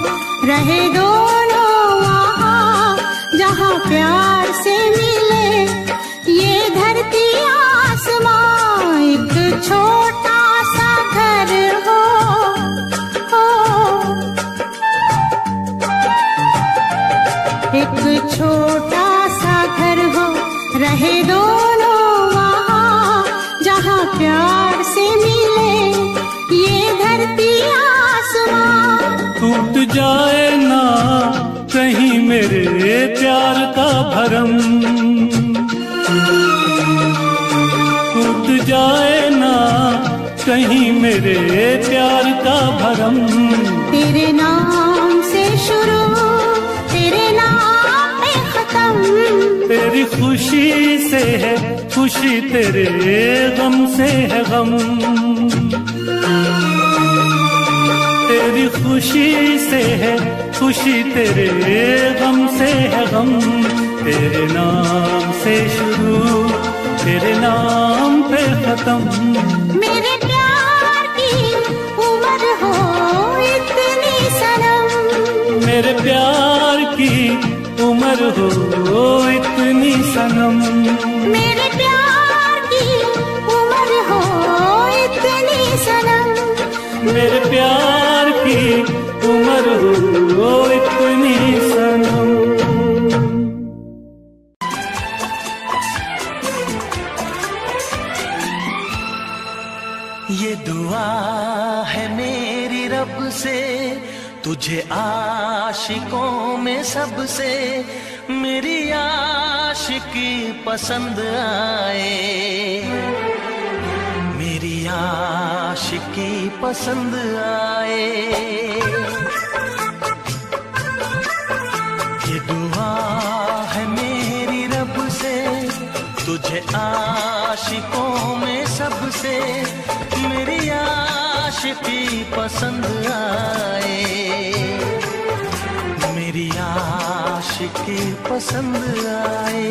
[SPEAKER 2] रहे दोनों वहाँ जहाँ प्यार से मिले ये धरती आसमां। एक छोटा सा घर हो, एक छोटा सा घर हो, रहे दोनों वहाँ जहाँ प्यार से मिले ये धरती आसमां।
[SPEAKER 4] टूट जाए ना कहीं मेरे प्यार का भरम, टूट जाए ना कहीं मेरे प्यार का भरम।
[SPEAKER 2] तेरे नाम से शुरू, तेरे नाम पे खत्म।
[SPEAKER 4] तेरी खुशी से है खुशी, तेरे गम से है गम। तेरी खुशी से है खुशी, तेरे गम से है गम। तेरे नाम से शुरू, तेरे नाम पे खत्म।
[SPEAKER 2] मेरे प्यार की उम्र हो इतनी सनम।
[SPEAKER 4] मेरे प्यार की उम्र हो इतनी सनम।
[SPEAKER 2] मेरे प्यार की उम्र हो इतनी सनम।
[SPEAKER 4] मेरे प्यार की
[SPEAKER 3] आशिकों में सबसे मेरी आशिकी पसंद आए, मेरी आशिकी पसंद आए। ये दुआ है मेरी रब से, तुझे आशिकों में सबसे मेरी आशिकी पसंद आए, मेरी आशिकी पसंद आए।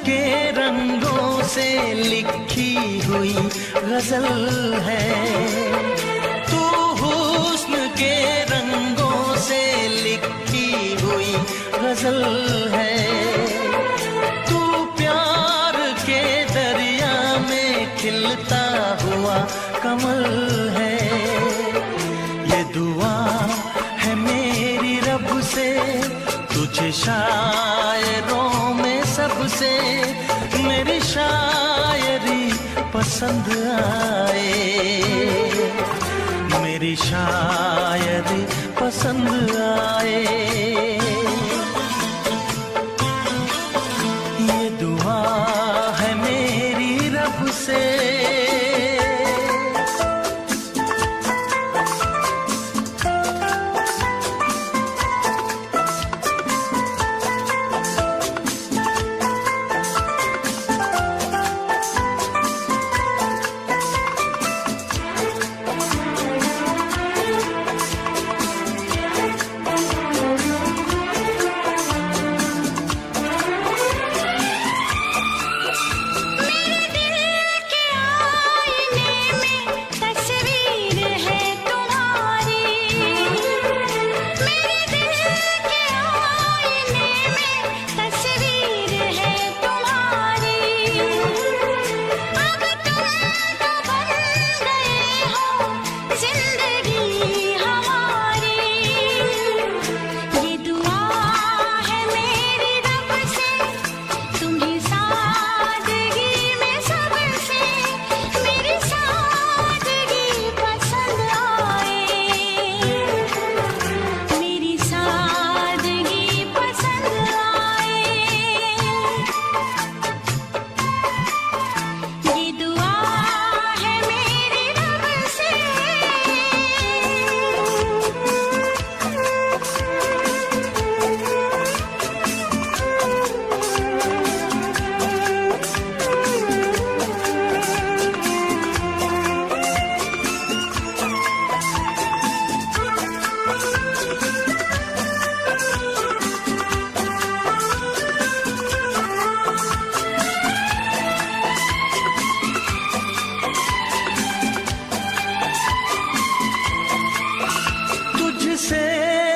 [SPEAKER 3] के रंगों से लिखी हुई गजल है, तू हुस्न के रंगों से लिखी हुई गजल है। तू प्यार के दरिया में खिलता हुआ कमल है। ये दुआ है मेरी रब से, तुझे शायरों में सबसे मेरी शायरी पसंद आए, मेरी शायरी पसंद आए। ये दुआ है मेरी रब से।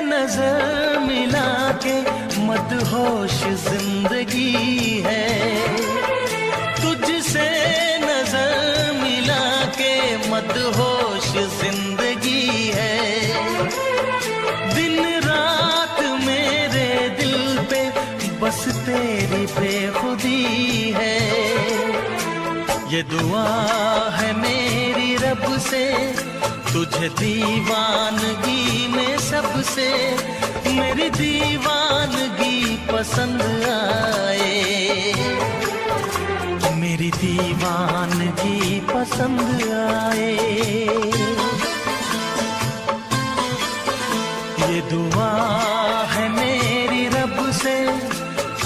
[SPEAKER 3] नजर मिला के मदहोश जिंदगी है, तुझसे नजर मिला के मदहोश जिंदगी है। दिन रात मेरे दिल पे बस तेरी बेखुदी है। ये दुआ है मेरी रब से, तुझे दीवानगी में सबसे मेरी दीवानगी पसंद आए, मेरी दीवानगी पसंद आए। ये दुआ है मेरी रब से,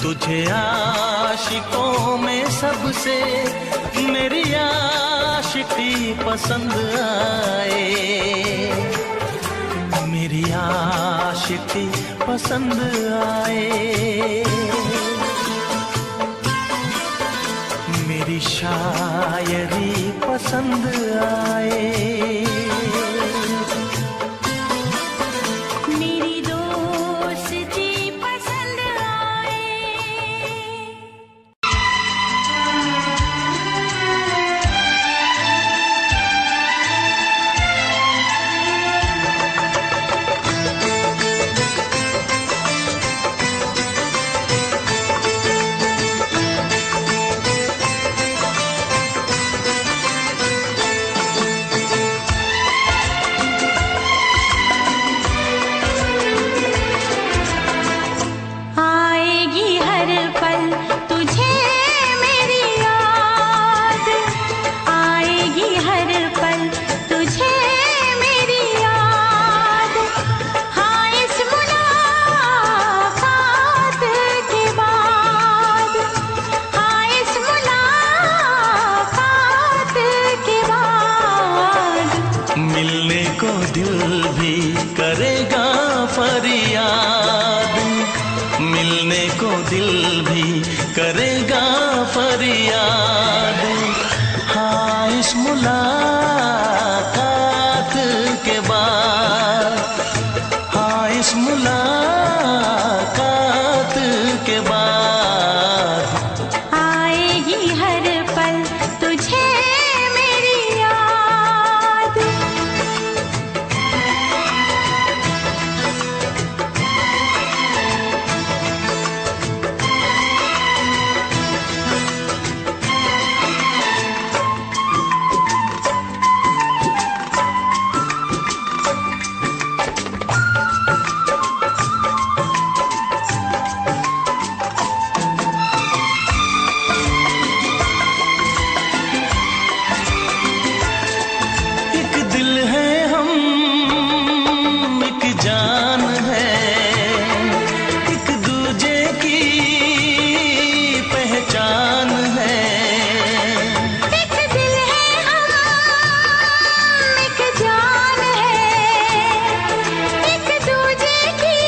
[SPEAKER 3] तुझे
[SPEAKER 1] मुझे आशिकों में सबसे मेरी आशिकी पसंद आए, मेरी आशिकी पसंद आए, मेरी शायरी पसंद आए,
[SPEAKER 2] मेरी दोस्ती पसंद आए। आएगी हर पल तुझे मेरी याद, आएगी हर पल तुझे मेरी याद। हाँ इस मुलाकात के बाद, हाँ इस मुलाकात के बाद
[SPEAKER 1] मिलने को दिल भी करेगा फरियाद, मिलने को दिल भी करेगा फरियाद। हाँ इस मुलाकात के बाद, हाँ इस मुलाकात के बाद
[SPEAKER 2] आएगी हर पल तुझे मेरी याद।
[SPEAKER 1] एक दिल है हम, एक जान है, एक दूजे की पहचान है।
[SPEAKER 2] एक दिल है हम, एक जान है, एक दूजे की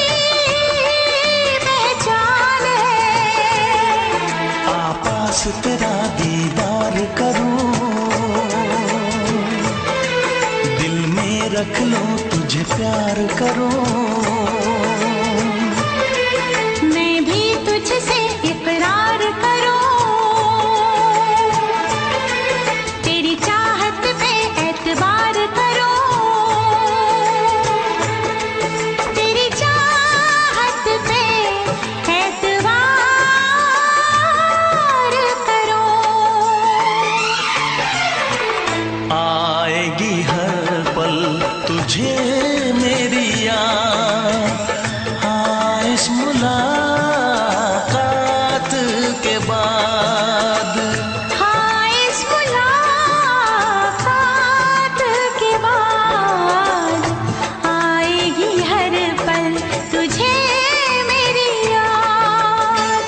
[SPEAKER 2] पहचान है।
[SPEAKER 1] आपास तेरा दीदार करूं, दिल में रख लो तुझे प्यार करूं,
[SPEAKER 2] मैं भी तुझसे इकरार करूं, तेरी चाहत पे एतबार करूं, तेरी चाहत पे एतबार करूं।
[SPEAKER 1] आएगी हर पल तुझे मेरी याद। हाँ इस मुलाकात के बाद,
[SPEAKER 2] हाँ इस मुलाकात के बाद आएगी हर पल तुझे मेरी याद।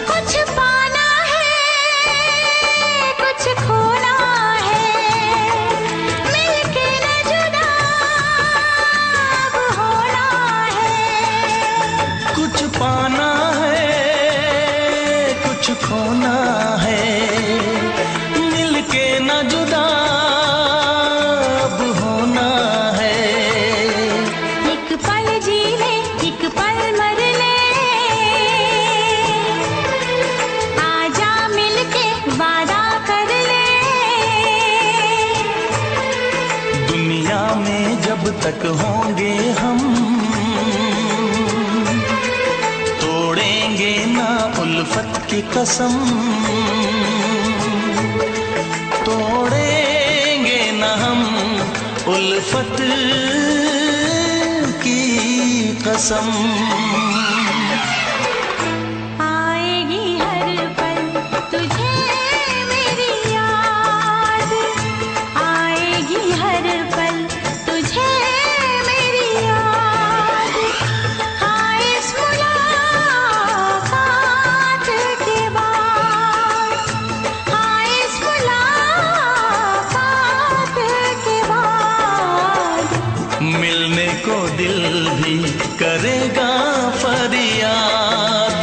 [SPEAKER 2] कुछ पाना है, कुछ खोना है, मिलके न जुदा अब होना है।
[SPEAKER 1] कुछ पाना है, कुछ खोना है, मिलके न जुदा अब होना है।
[SPEAKER 2] एक पल जी ले, एक पल मर ले, आजा मिलके वादा कर ले।
[SPEAKER 1] दुनिया में जब
[SPEAKER 3] तक होंगे हम, तोड़ेंगे ना उल्फत की कसम, तोड़ेंगे ना हम उल्फत की कसम।
[SPEAKER 2] आएगी हर पल तुझे मेरी याद, आएगी हर पल तुझे मेरी याद। हाँ इस मुलाकात के बाद, हाँ इस मुलाकात के बाद
[SPEAKER 3] मिलने को दिल भी करेगा फरियाद,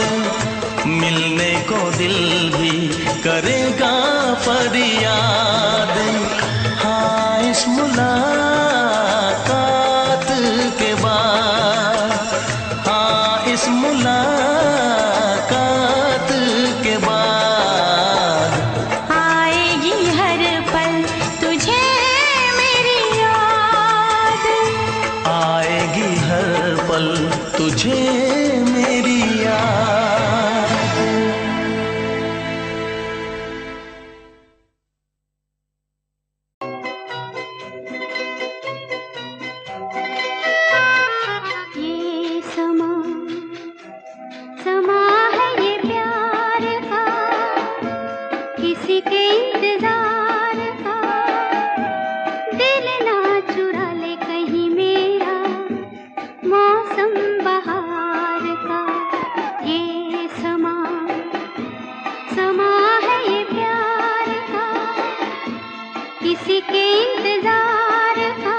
[SPEAKER 3] मिलने को दिल भी करेगा फरियाद। हाँ इस मुलाकात के बाद, हाँ इस मुलाकात के बाद
[SPEAKER 2] आएगी हर पल तुझे मेरी याद,
[SPEAKER 3] आएगी हर पल तुझे मेरी याद।
[SPEAKER 2] ये समा समा है ये प्यार का, किसी के इंतजार का। दिल ना चुरा ले कहीं मेरा मौसम बहार का। ये समा समा है ये प्यार का, किसी के इंतजार का।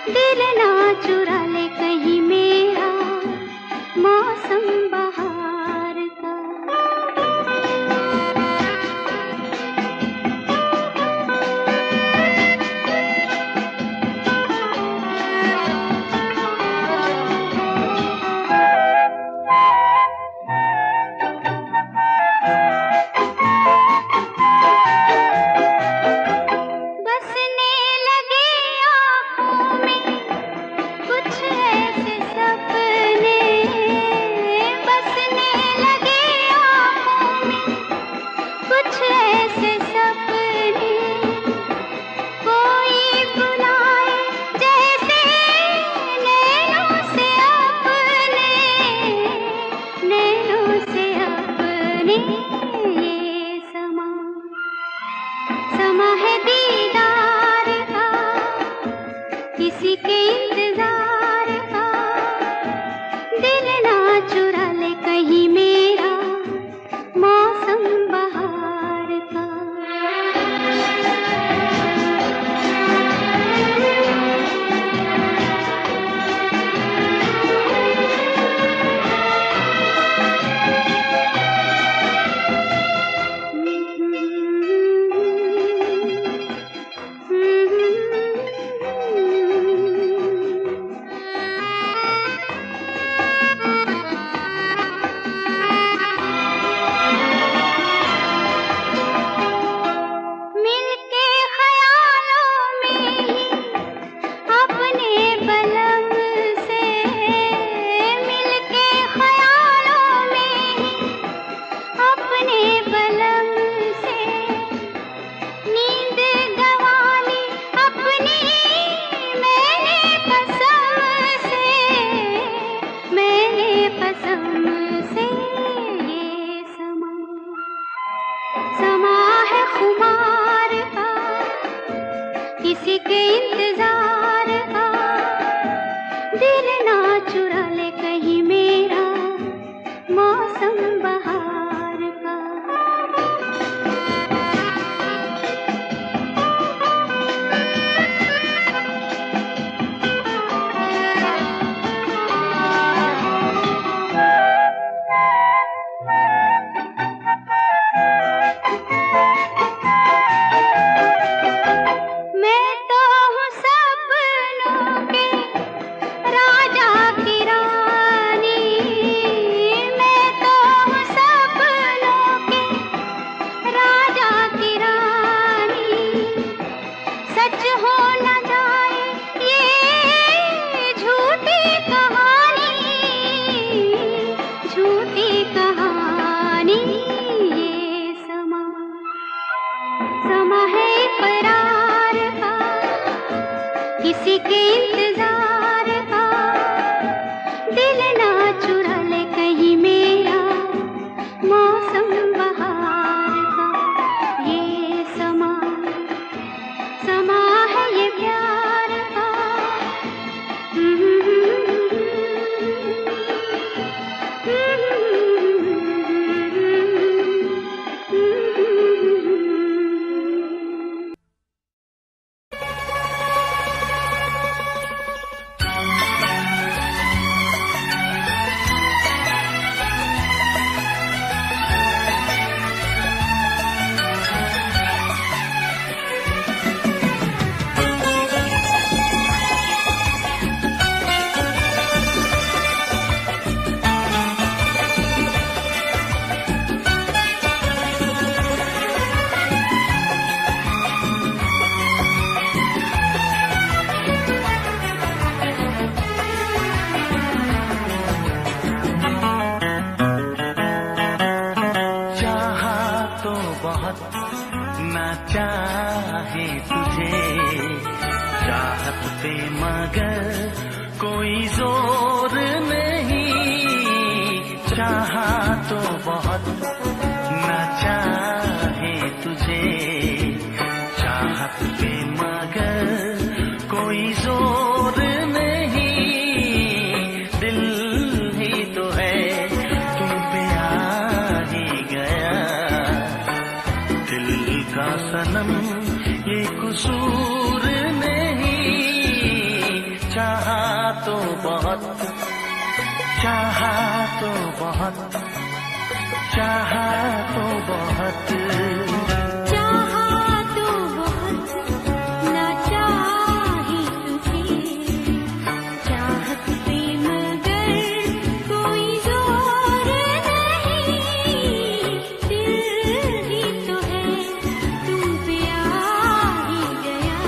[SPEAKER 2] दिल ना चुरा ले कहीं मेरा मौसम बहार का। बसने लगे आँखों में कुछ ऐसे सपने, बसने लगे आँखों में कुछ ऐसे सपने। कोई बुलाए जैसे नैनों से अपने, नैनों से अपने। ये समा समा है दीदार का, किसी के इंतजार का। दिल ना चुरा ले कहीं मेरा मौसम बहार का। मिलके ख्यालों में ही अपने बलम से, मिलके ख्यालों में ही अपने बलम से। नींद गंवाली अपनी मैंने कसम से, मैंने कसम से। ये समा समा है खुमार का, किसी के इंतजार का। दिल ना चुरा ले कहीं मेरा मौसम बहार का। मैं तो हूँ सब
[SPEAKER 3] बहुत ना चाहे तुझे, चाहत पे मगर कोई जोर नहीं, चाहा तो बहुत ना चाहे तुझे, चाहत पे मगर कोई जोर नहीं, दिल ही तो है तुम पे आ ही गया, दिल का सनम ये कसूर नहीं, चाहा तो बहुत, चाहा तो बहुत, चाहा तो बहुत,
[SPEAKER 2] चाहा तो बहुत ना चाहे तुझे, चाहत पे मगर कोई जोर नहीं, दिल ही तो है तुम पे आ ही गया,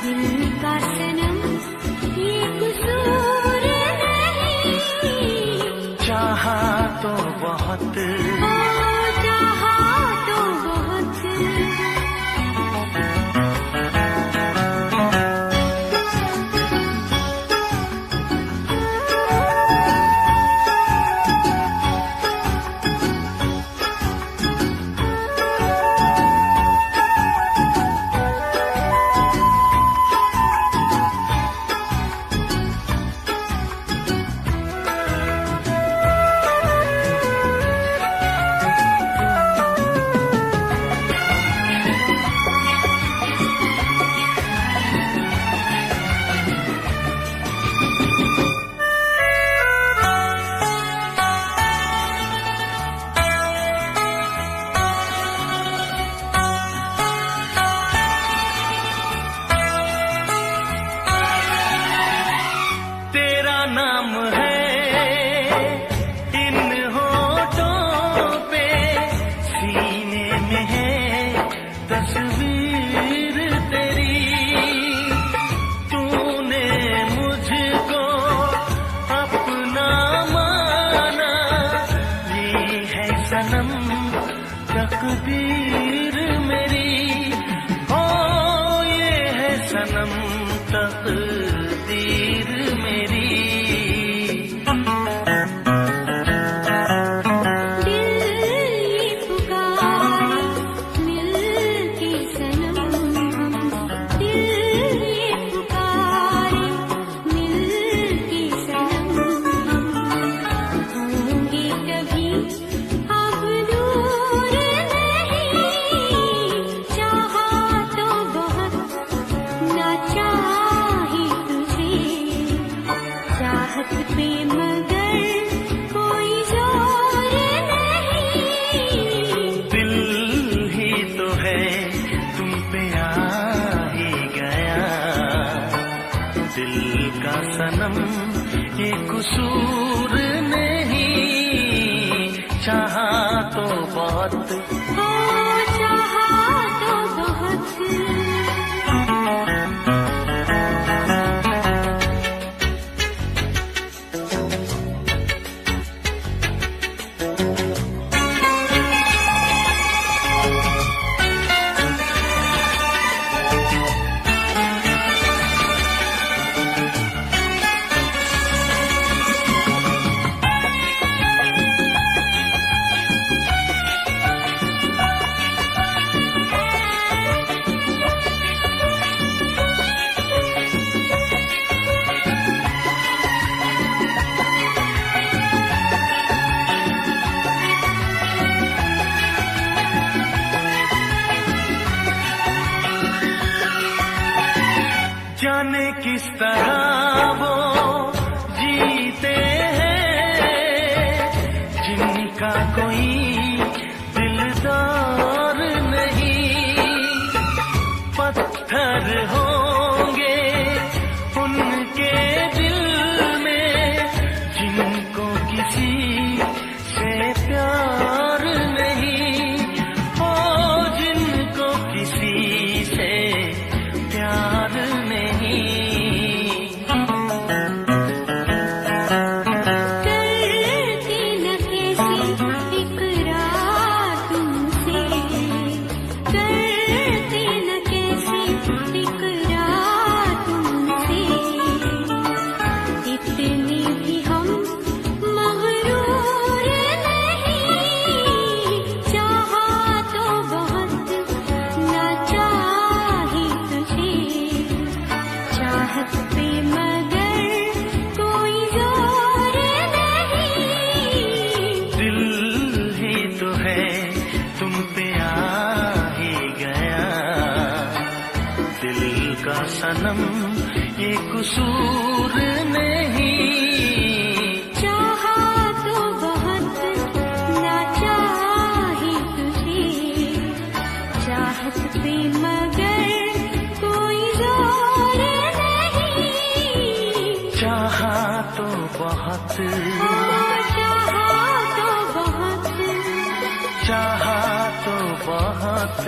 [SPEAKER 2] दिल का सनम ये कसूर नहीं,
[SPEAKER 3] चाहा तो बहुत,
[SPEAKER 2] ओ चाहा तो बहुत।
[SPEAKER 3] तेरा नाम है इन होठों पे, सीने में है तस्वीर तेरी, तूने मुझको अपना माना, ये है सनम तकदीर मेरी, ओ ये है सनम तकदीर मेरी,
[SPEAKER 2] दिल ये पुकारे मिलके सनम हम, दिल ये पुकारे मिलके सनम हम, होंगे कभी अब दूर नहीं, चाहा तो बहुत ना चाहे तुझे, चाहत पे मगर कोई जोर नहीं,
[SPEAKER 3] दिल ही तो है तुम पे आ ही गया, दिल का सनम ये कसूर नहीं, चाहा तो बहुत,
[SPEAKER 2] ओ चाहा तो बहुत।
[SPEAKER 3] जाने किस तरह वो जीते हैं जिनका कोई दिलदार नहीं, पत्थर होंगे उनके दिल में जिनको किसी से प्यार नहीं, ओ जिनको किसी से प्यार नहीं,
[SPEAKER 2] करती न कैसी इकरार तुमसे,
[SPEAKER 3] सनम ये कसूर नहीं।
[SPEAKER 2] चाहा तो बहुत ना चाही तुझे, चाहत पे मगर कोई जोर नहीं।
[SPEAKER 3] चाहा तो बहुत,
[SPEAKER 2] चाहा तो बहुत,
[SPEAKER 3] चाहा तो बहुत।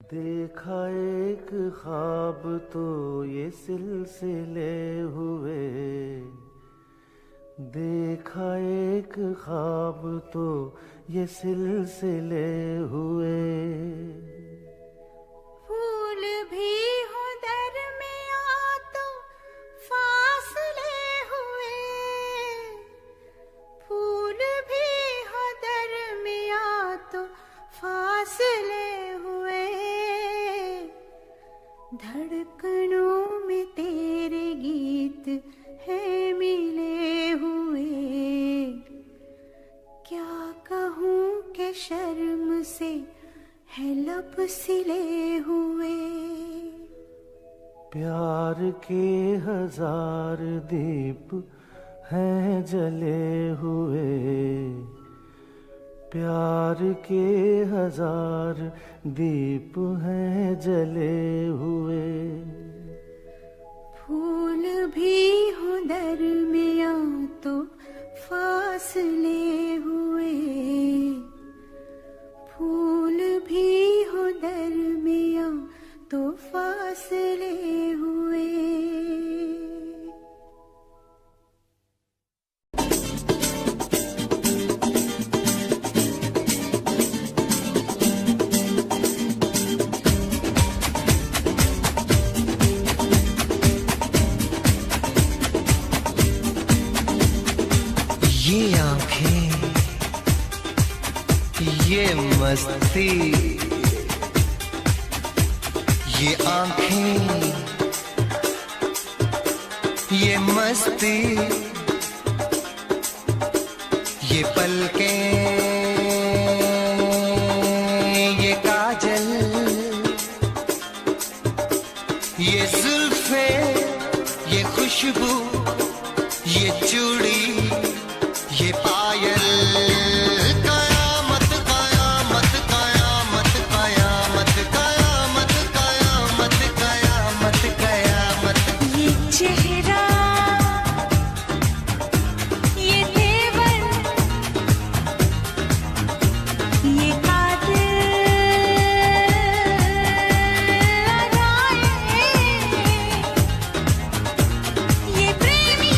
[SPEAKER 5] देखा एक ख्वाब तो ये सिलसिले हुए, देखा एक ख्वाब तो ये सिलसिले हुए।
[SPEAKER 2] फूल भी हो दरमिया तो फासले हुए, फूल भी हो दरमिया तो फासले हुए। धड़कनों में तेरे गीत है मिले हुए। क्या कहूँ कि शर्म से है लब सिले हुए।
[SPEAKER 5] प्यार के हजार दीप हैं जले हुए, प्यार के हजार दीप हैं जले हुए।
[SPEAKER 2] फूल भी हो दरमिया तो फासले हुए, फूल भी हो दरमिया तो फासले हुए।
[SPEAKER 3] ये आंखें, ये मस्ती, ये आंखें, ये मस्ती, ये पलकें, ये काजल, ये जुल्फे, ये खुशबू, ये चूड़ी, ये पायल। कयामत कयामत कयामत कयामत कयामत कयामत कयामत कयामत।
[SPEAKER 2] ये चेहरा, ये तेवर, ये ये प्रेमी,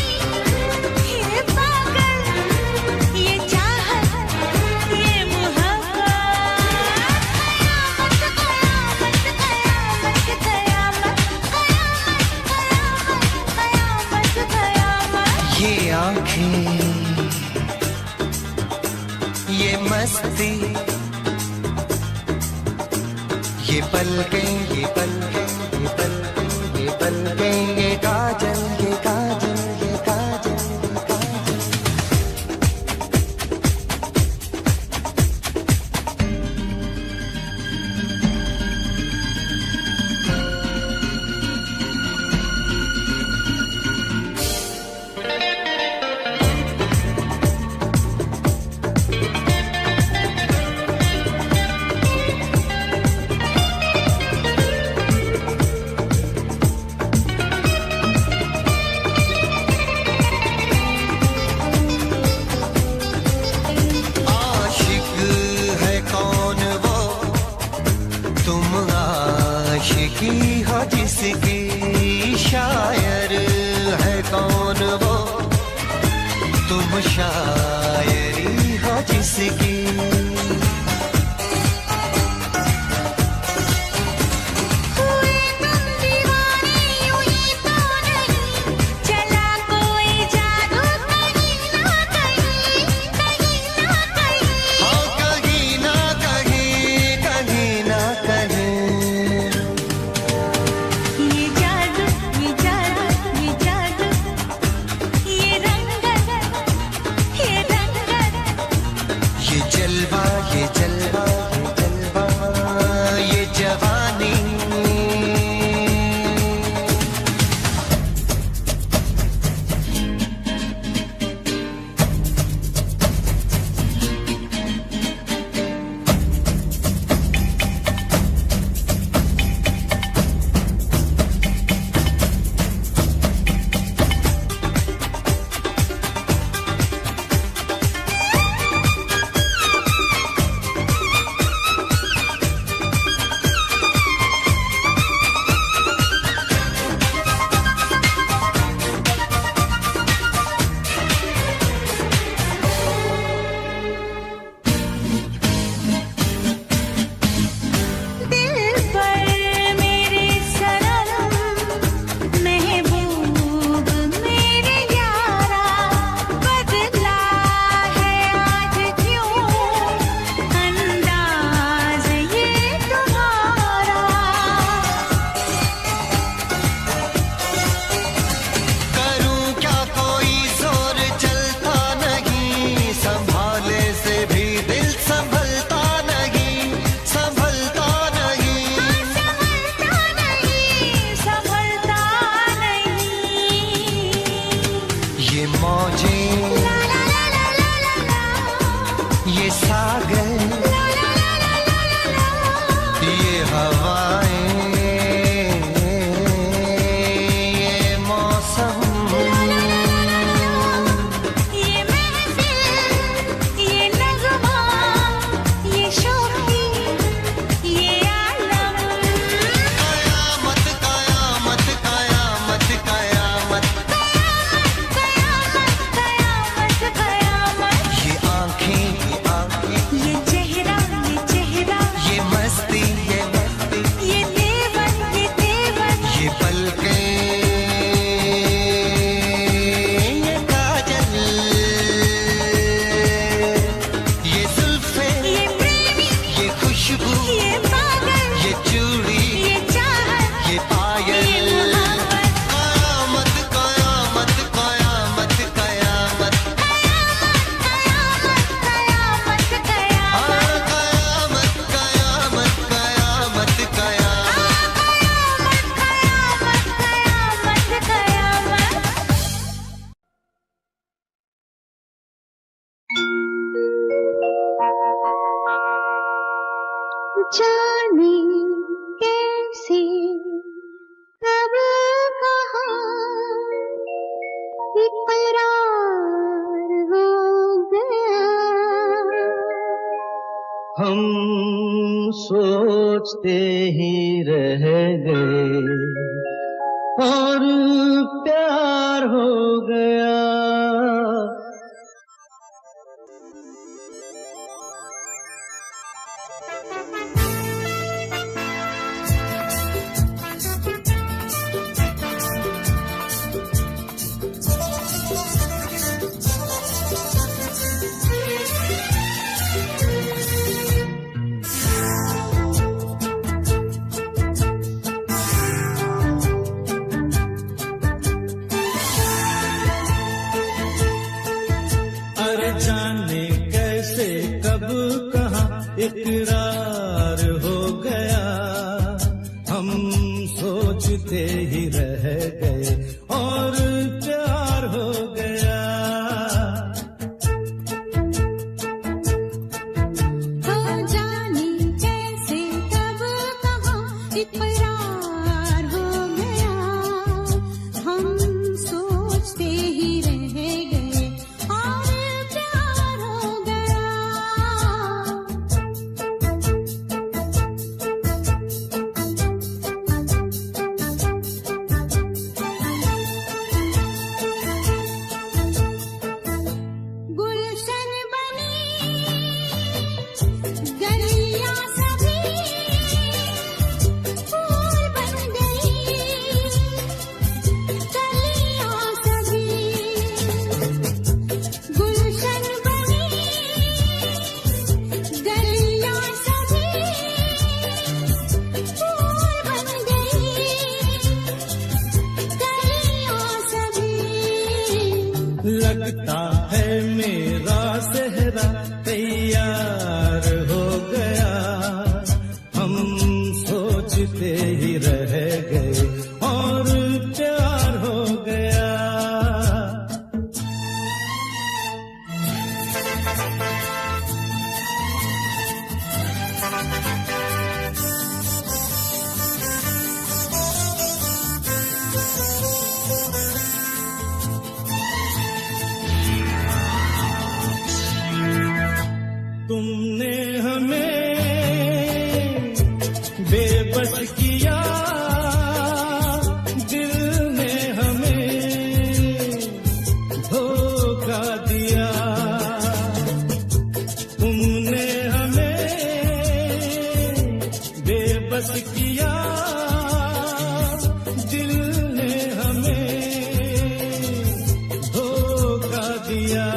[SPEAKER 2] ये पागल, ये चाहत, ये मोहब्बत। कयामत कयामत कयामत कयामत कयामत कयामत।
[SPEAKER 3] ये आंखें, ये मस्ती, ये पलकें, ये पलकें, ये पलकें, ये पलकें, ये काजल, ये काजल, ये काजल, ये काजल। आशिकी हो जिसकी, शायर है कौन वो, तुम शायरी हो जिसकी।
[SPEAKER 2] जाने कैसे कब कहाँ इकरार हो गया।
[SPEAKER 5] हम सोचते ही रह गए और प्यार हो गया। जाने कैसे कब कहाँ इकरार हो गया। हम सोचते ही रह गए और प्यार हो गया।
[SPEAKER 2] हो जाने कैसे कब कहाँ इकरार हो गया। हम सोचते ही रह गए और
[SPEAKER 5] लगता है मेरा सेहरा तैयार हो गया। हम सोचते ही रह गए और प्यार हो गया। तुमने हमें बेबस किया, दिल ने हमें धोखा दिया। तुमने हमें बेबस किया, दिल ने हमें धोखा दिया।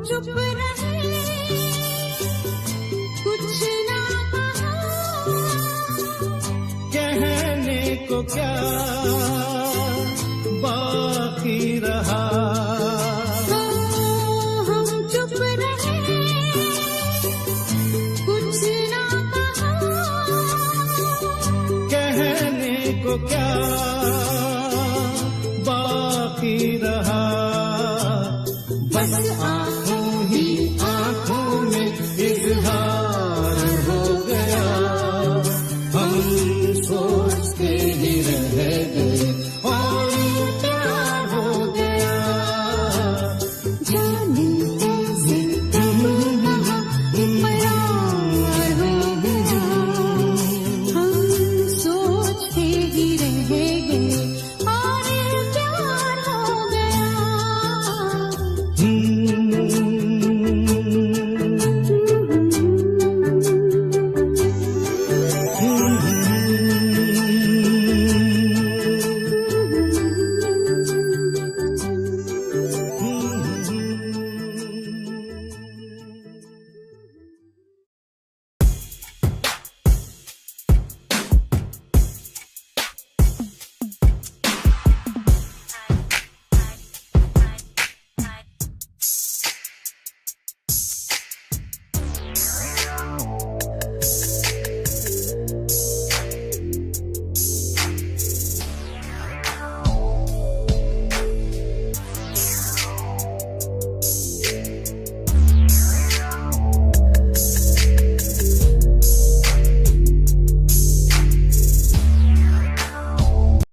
[SPEAKER 2] चुप रहे, कुछ ना कहा,
[SPEAKER 5] कहने को क्या बाकी रहा।
[SPEAKER 2] हम चुप रहे, कुछ ना कहा,
[SPEAKER 5] कहने को क्या